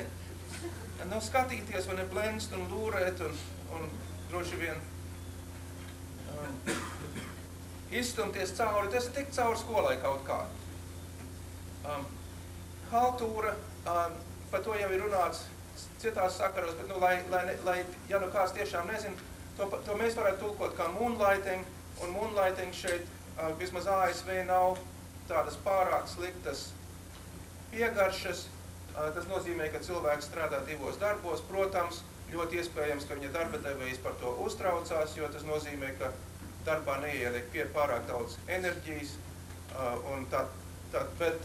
Nu, skatīties, vai ne blenst un lūrēt un droši vien izstumties cauri. Tas ir tik cauri skolai kaut kā. Haltūra, par to jau ir runāts citās sakaros, bet, nu, lai ja nu kāds tiešām nezin, to mēs varētu tulkot kā moonlighting, un moonlighting šeit vismaz ASV nav tādas pārāk sliktas piegaršas. Tas nozīmē, ka cilvēks strādā divos darbos. Protams, ļoti iespējams, ka viņa darba devējs par to uztraucās, jo tas nozīmē, ka darbā neieliek pārāk daudz enerģijas. Bet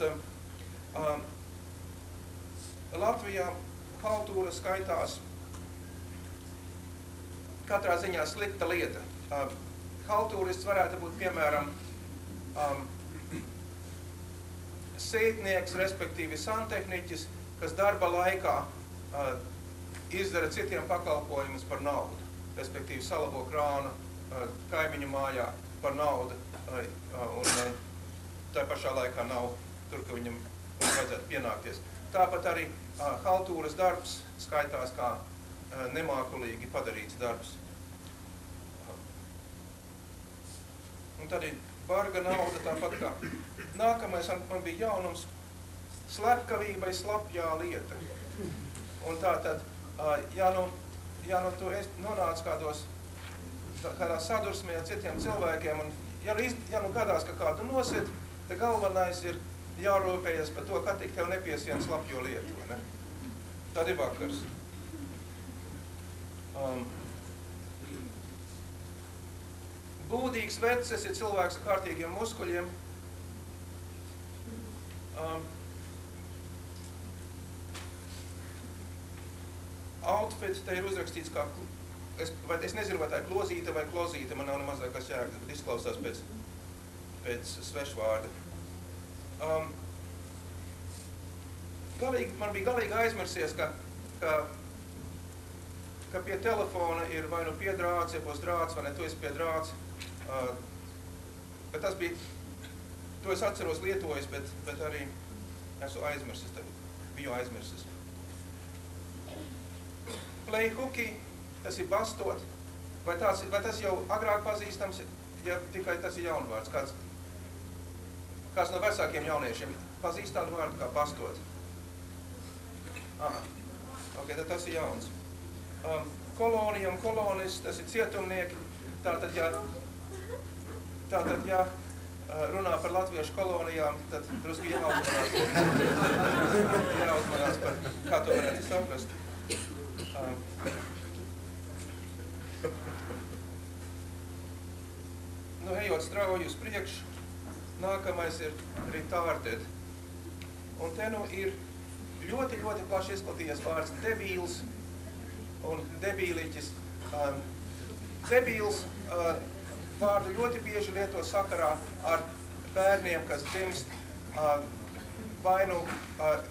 Latvijā haltūra skaitās katrā ziņā slikta lieta. Haltūrists varētu būt, piemēram, sētnieks, respektīvi santehniķis, kas darba laikā izdara citiem pakalpojumus par naudu, respektīvi salabo krānu kaimiņu mājā par naudu, un tā pašā laikā nav tur, ka viņam vajadzētu pienākties. Tāpat arī haltūras darbs skaitās kā nemākulīgi padarīts darbs. Un tad ir barga nauda tāpat kā. Nākamais man bija jaunums slepkavībai slapjā lieta. Un tātad, ja nu tu nonāc kādā sadursmē ar citiem cilvēkiem, un ja nu gadās, ka kādu nosit, tad galvenais ir jārūpējas par to, ka tik tev nepiesien slapjo lietu, vai ne? Tad ir vakars. Būdīgs vecs ir cilvēks ar kārtīgiem muskuļiem. Outfit te ir uzrakstīts kā, es nezinu, vai tā ir klozīte vai klozīte, man nav nemazākās jēgas, bet izklausās pēc svešvārda. Man bija galīgi aizmirsies, ka pie telefona ir vai nu piedrāts, ja būs drāts, vai ne, tu esi pie drāts. Bet tas bija, to es atceros lietojis, bet arī esmu aizmirsis tagad, biju aizmirsis. Play hooky, tas ir bastot, vai tas jau agrāk pazīstams, ja tikai tas ir jaunvārds, kāds no vecākiem jauniešiem pazīst tādu vārdu kā bastot? Aha, ok, tad tas ir jauns. Kolonija un kolonists, tas ir cietumnieki, tātad, ja runā par latviešu kolonijām, tad drusku jāuzmanās par, kā to varētu saprast. Nu, ejot strauji uz priekšu, nākamais ir retarded. Un te nu ir ļoti plaši izplatījies vārds debīls un debīliķis. Debīls vārdu ļoti bieži lieto sakarā ar bērniem, kas dzimst vai nu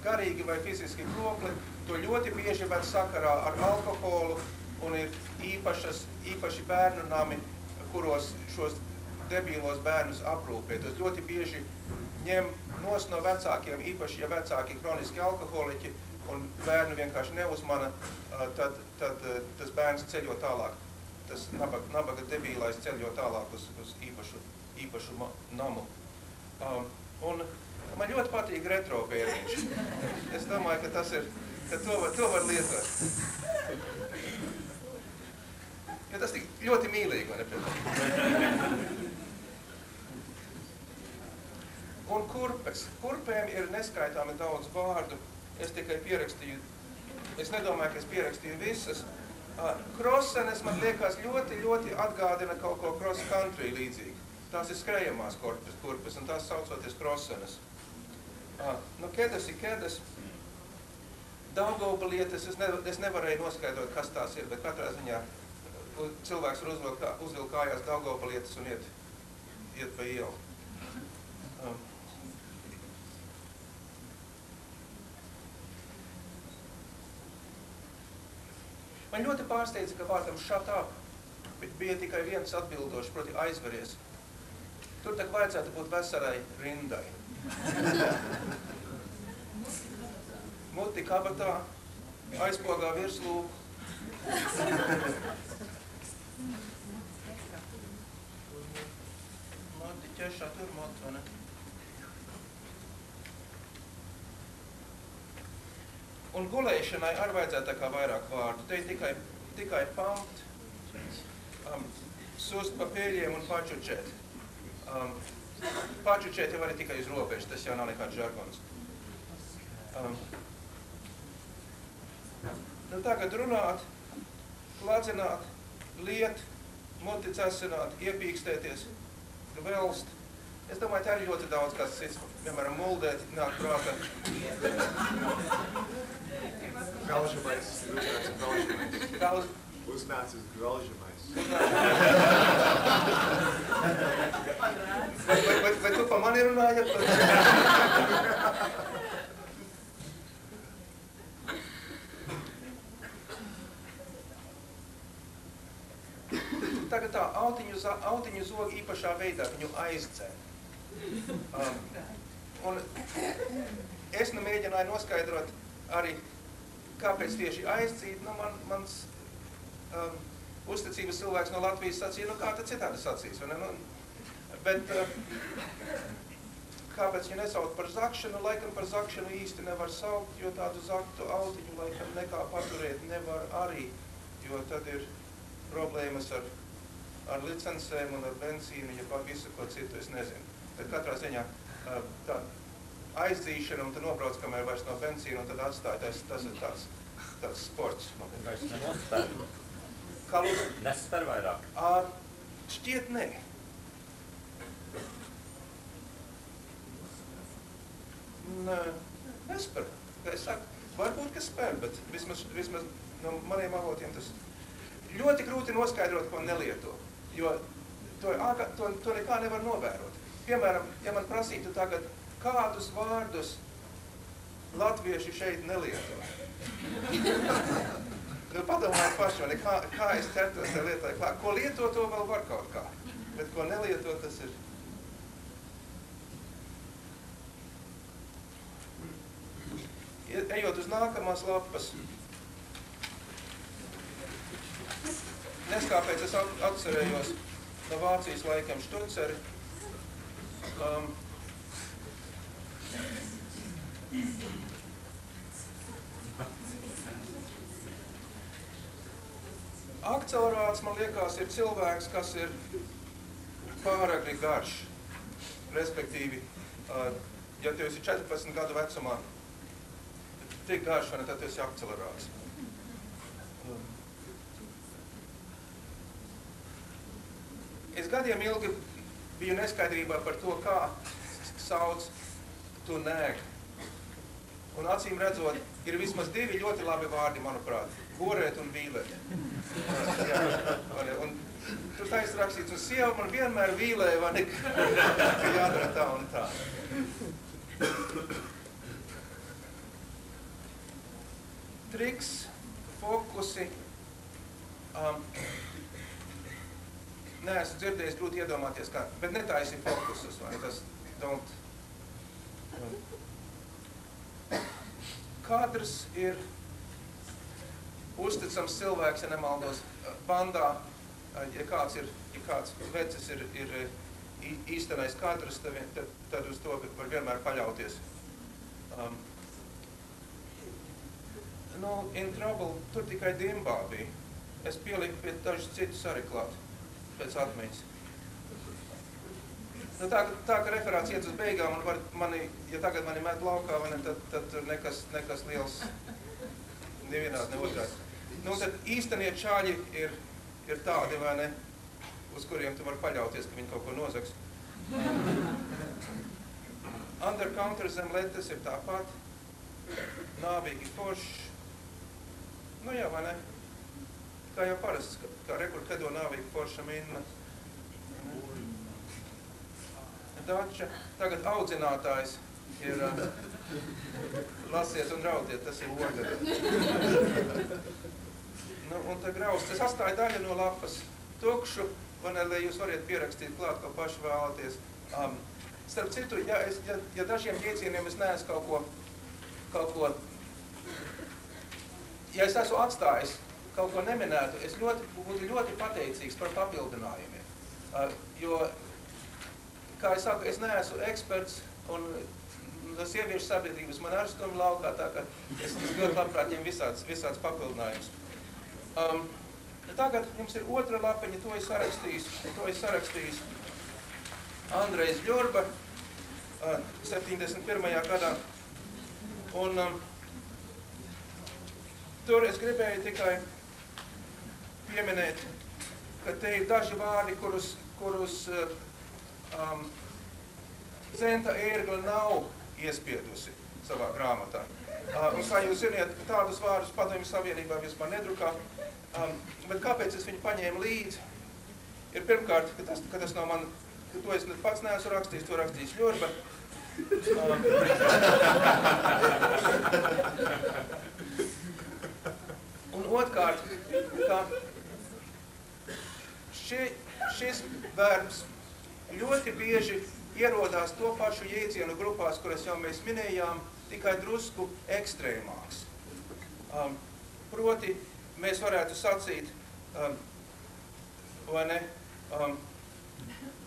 garīgi vai fiziski kropli. To ļoti bieži ved sakarā ar alkoholu un ir īpaši bērnu nami, kuros šos debīlos bērnus aprūpē. Tas ļoti bieži ņem nos no vecākiem, īpaši ja vecāki kroniski alkoholiķi un bērnu vienkārši neuzmana, tad tas bērns ceļo tālāk. Tas nabaga debīlais ceļo tālāk uz īpašu namu. Un man ļoti patīk retro bērniņš. Es domāju, ka to var lietot. Ja tas tik ļoti mīlīgi, vai ne? Un kurpes. Kurpēm ir neskaitāmi daudz vārdu. Es tikai pierakstīju, es nedomāju, ka es pierakstīju visas. Krosenes man liekas ļoti atgādina kaut ko cross country līdzīgi. Tās ir skrējamās kurpes, un tās saucoties krosenes. Nu, kedas ir kedas. Daugavpilietes, es nevarēju noskaidrot, kas tās ir, bet katrā ziņā cilvēks var uzvilkt kājās Daugavpilietes un iet pa ielu. Man ļoti pārsteidza, ka vārdam shut up bija tikai viens atbildošs, proti aizveries. Tur tak vajadzētu būt veselai rindai. Muti kabatā, aizpogā virslūku. Muti ķešā tur motvane. Un gulēšanai arī vajadzētu tā kā vairāk vārdu. Te ir tikai pampt, sust pa pēļiem un pačučēt. Pačučēt jau arī tikai uz robežu, tas jau nav nekāds žargons. Nu, tagad runāt, kladzināt, liet, muti cesināt, iepīkstēties, velst. Es domāju, tā ir ļoti daudz, kas cits, piemēram, muldēt, nāk prātā. Graužamais, runāts ir graužamais. Uznācis uz graužamais. Vai tu pa mani runāji? Tagad tā, autiņu zogi īpašā veidā viņu aizdzēn. Un es nu mēģināju noskaidrot arī, kāpēc tieši aizdzīt. Nu, mans uzticības cilvēks no Latvijas sacīja, nu kā tad citādi sacīs, vai ne? Nu, bet kāpēc viņu nesaukt par zakšanu? Laikam par zakšanu īsti nevar saukt, jo tādu zaktu autiņu laikam nekā paturēt nevar arī, jo tad ir problēmas ar licencēm un ar benzīnu, ja pat visu ko citu, es nezinu. Bet katrā ziņā tā aizdzīšana un tad nobrauc, kamēr vairs no benzīna un tad atstāja, tas ir tāds sports. Vairs nenosper. Kā lūdzu? Nesper vairāk? Šķiet, nē. Nesper. Kā es saku, varbūt, ka spēr, bet vismaz no maniem avotiem tas ļoti grūti noskaidrot, ko nelieto, jo to nekā nevar novērot. Piemēram, ja man prasītu tagad, kādus vārdus latvieši šeit nelieto. Nu, padomājiet paši, kā es ķertos te lietai klāt. Ko lieto, to vēl var kaut kā. Bet ko nelietot, tas ir. Ejot uz nākamās lapas. Neskāpēc es atcerējos no Vācijas laikiem Štuceri. Akcelerāts, man liekas, ir cilvēks, kas ir pāragri garš. Respektīvi, ja tu esi 14 gadu vecumā, tik garš, vai ne, tad tu esi akcelerāts. Es gadiem ilgi biju neskaidrībā par to, kā sauc tu nēg. Un acīm redzot, ir vismaz 2 ļoti labi vārdi, manuprāt. Borēt un vīlēt. Un tur tā izrakstīts, un sieva man vienmēr vīlēja, vai ne, ka jādara tā un tā. Triks, fokusi. Neesmu dzirdējis, grūti iedomāties, kā, bet netaisi fokusus, vai tas don't. Kadrs ir uzticams cilvēks, ja nemaldos, bandā, ja kāds vecis ir īstenais kadrs, tad uz to var vienmēr paļauties. In Trouble tur tikai dimbā bija. Es pieliku pie dažus citus arī klāt, pēc atmiņas. Tā ka referāts iet uz beigām, un ja tagad mani met laukā, tad tur nekas liels nevienādi, ne otrādi. Tad īstenie čāļi ir tādi, vai ne, uz kuriem tu vari paļauties, ka viņi kaut ko nozags. Undercounter zem letes ir tāpat. Nāvīgi foršs. Jā, vai ne? Kā jau parasts, kā rekur kedo nāvīgi forša minna. Dača. Tagad audzinātājs ir lasiet un raudiet, tas ir ogada. Un te grausts. Es atstāju daļu no lapas tukšu, lai jūs variet pierakstīt klāt, ko paši vēlaties. Starp citu, ja dažiem jēdzieniem es neesmu kaut ko, ja es esmu atstājis kaut ko neminētu, es būtu ļoti pateicīgs par papildinājumiem. Jo, kā es saku, es neesmu eksperts, un sieviešu sabiedrības man ar stumi laukā, tā ka es ļoti labprāt ņem visāds papildinājums. Tagad jums ir otra lapiņa, to es sarakstījis Andrejs Ļurba 71. gadā. Un tur es gribēju tikai pieminēt, ka te ir daži vārdi, kurus Zenta Ērgla nav iespiedusi savā grāmatā. Un kā jūs ziniet, tādus vārdus Padomju Savienībā vispār nedrukā. Bet kāpēc es viņu paņēmu līdzi? Ir pirmkārt, ka tas nav man, ka to es pats neesmu rakstījis, to rakstījis Ļurba. Un otrkārt, ka šis verbs ļoti bieži ierodās to pašu jēdzienu grupās, kuras jau mēs minējām, tikai drusku ekstrēmāks. Proti, mēs varētu sacīt, vai ne,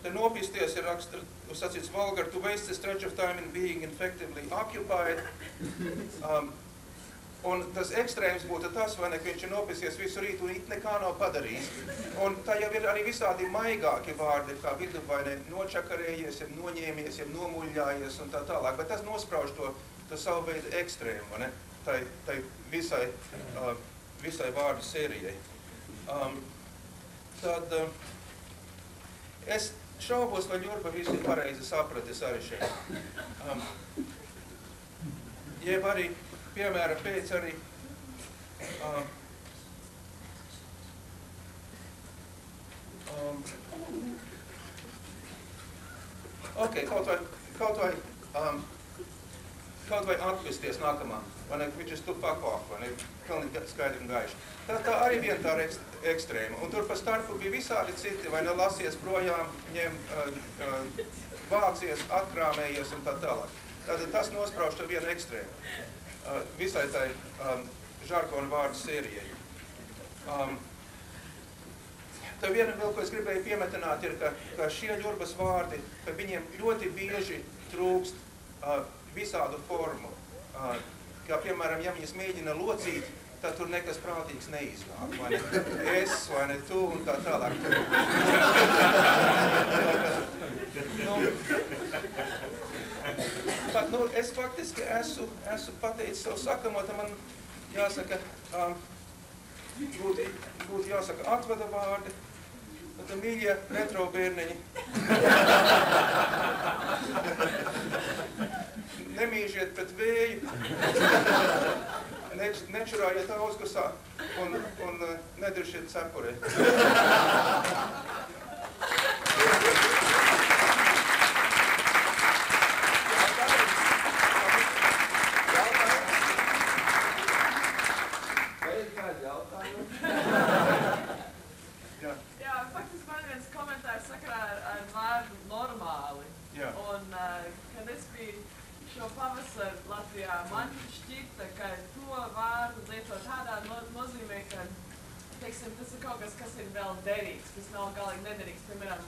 te nopisties ir sacīts vulgar, to waste the stretch of time in being effectively occupied. Un tas ekstrēms būtu tas, vai ne, ka viņš ir nopisies visu rītu un it nekā nav padarījis. Un tā jau ir arī visādi maigāki vārdi, kā vidu vai ne nočakarējies, jeb noņēmies, jeb nomuļļājies un tā tālāk. Bet tas nosprauž to savu veidu ekstrēmu, vai ne, tai visai vārdu sērijai. Tad es šaubos, vai Ļurba visu ir pareizi sapratis arī šeit. Jeb arī, piemēram, pēc arī kaut vai kaut vai atpesties nākamā, vai ne, which is to fuck off, vai ne, pilnīgi skaidri un gaiši. Tā arī viena tā ekstrēma. Un tur pa starpu bija visādi citi, vai ne, lasies projām, ņem, vācies, atkrāmējies un tā tālāk. Tātad tas nosprauž to vienu ekstrēmu. Visai tai žargonu vārdu sērijai. Tā viena vēl, ko es gribēju piemetināt, ir, ka šie ļurbas vārdi, ka viņiem ļoti bieži trūkst visādu formu. Kā, piemēram, ja viņas mēģina locīt, tad tur nekas prātīgs neiznāk. Vai ne es, vai ne tu un tā tālāk. Es faktiski esmu pateicis savu sakamo, tad man jāsaka, būtu jāsaka atvada vārdi, tad mīļie retro bērniņi. Nemīžiet pret vēju, nečurājiet augustusā un nediršiet cepurē. Man šķita, ka to vārdu lietot tādā nozīmē, ka, teiksim, tas ir kaut kas ir vēl derīgs, kas nav galīgi nederīgs. Piemēram,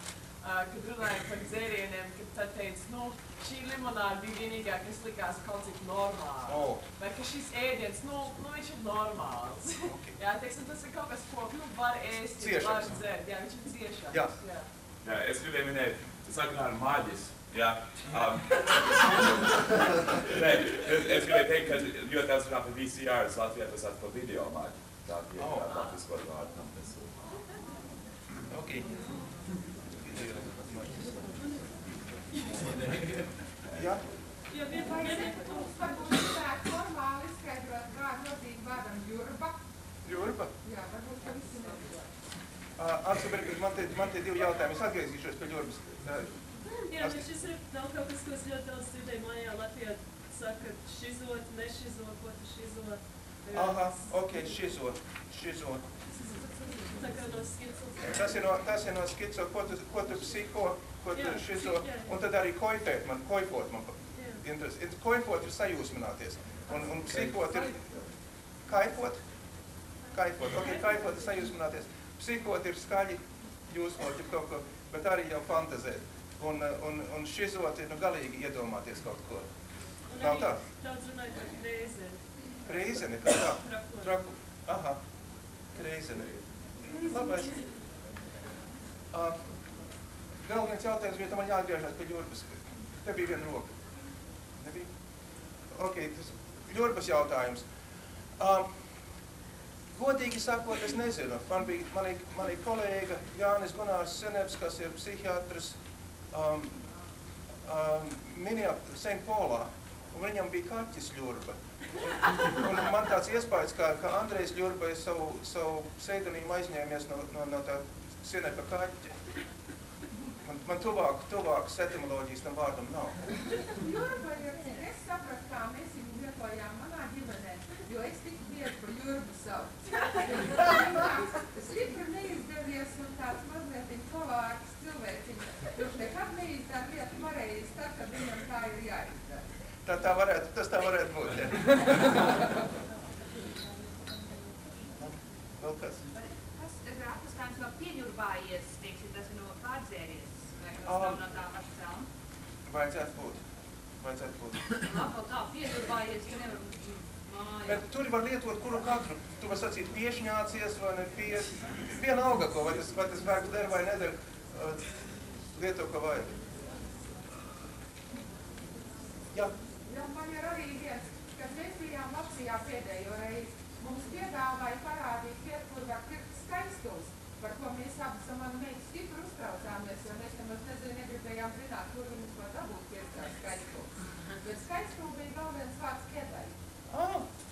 kad runājam par dzērieniem, kad tad teica, šī limonāda bija vienīgā, kas likās kaut cik normāli. Vai ka šis ēdiens, viņš ir normāls. Jā, teiksim, tas ir kaut kas, ko var ēst, var dzert. Jā, viņš ir ciešāks. Jā, es gribēju minēt, tas saka, maģis. Jā, nē, es gribēju teikt, ka ļoti daudz runā par VCRs, Latvijā tas tāds par video māģi. Tā ir latvisko vārdu tam tas. Ok. Jā? Ja varbūt varētu formāli izskaidrot vārdu nozīmi vārdam jurba. Jurba? Jā, varbūt ka visi nezinu. Atsabergi, man te divi jautājumi, es atgriezīšos pie jurbas. Jā, bet šis ir vēl kaut kas, ko es ļoti daudz dzirdēju mājā. Latvijā saka šizot, nešizot, ko tu šizot. Aha, ok, šizot. Tā kā no skicos. Tas ir no skico, ko tu psiko, ko tu šizo, un tad arī koifot man interesē. Koifot ir sajūsmināties, un psihot ir kaifot, ok, kaifot ir sajūsmināties. Psihot ir skaļi jūsmot, ir kaut ko, bet arī jau fantazēt. Un šizot ir galīgi iedomāties kaut ko. Nav tā? Daudz runāju par kreizeni. Kreizeni, kā tā? Traku. Aha, kreizeni. Labais. Vēl viens jautājums, bet man jāatgriežas pie ļurbas. Te bija viena roka. Nebija? Ok, tas ļurbas jautājums. Godīgi sakot, es nezinu. Man bija mani kolēga Jānis Gunārs Seneps, kas ir psihiatrs, St. Paulā, un viņam bija kaķis ļurba. Un man tāds iespējas, ka Andrejs Ļurba ir savu pseidonīmu aizņēmies no tā Senepa kaķa. Man tuvākas etimoloģijas tam vārdam nav. Ļurba ir, es sapratu, kā mēs viņu lietojām manā ģimenē, jo es tik bieži par ļurbu sauc. Stipri neizdevies un tāds mazliet kolārks cilvēciņš, kurš nekad neizdara lietu pareizi, tad, kad viņam tā ir jāizdara. Tas tā varētu būt, jā. Vēl kas? Tas ir atmaskājums no pieļurbājies, teiksim, tas ir no pārdzēries, vai kas nav no tā paša celma? Vajadzētu būt. Labi, tā, pieļurbājies, ka nevar māja. Bet tur var lietot kuru katru. Tu var sacīt piešņācies vai ne vienalga ko, vai tas vērks der vai neder, lieto, ko vajag. Jā. Jā, man ir arī viens, kad mēs bijām Latvijā pēdējo reizi, mums piedāvāja parādīt vietu, kur var pirkt skaistumus, par ko mēs abi ar manu meitu stipri uztraucāmies, jo mēs nemaz negribējām zināt, kur viņus var dabūt pirkt skaistumus. Bet skaistumi bija vēl viens vārds kedai.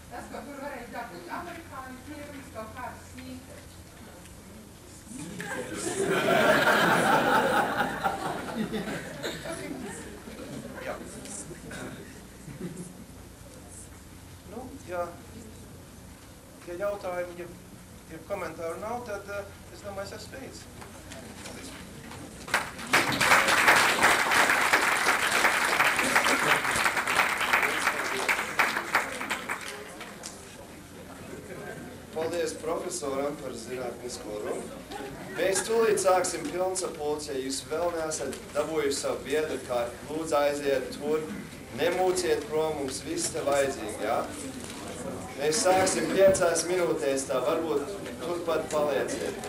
Tas, ko tur varēja dabūt amerikāņu firmas kaut kādas sīktas. jautājumu, ja komentāru nav, tad es domāju, es esmu beidzis. Paldies profesoram par zinātnisko runu. Mēs tūlīt sāksim pilnsapulci, ja jūs vēl neesat dabūjuši savu biedru kārtu, lūdzu aiziet tur, nemūciet prom, mums viss te vajadzīgi, jā? Mēs sāksim 5 minūtēs, tā varbūt turpat palieciet.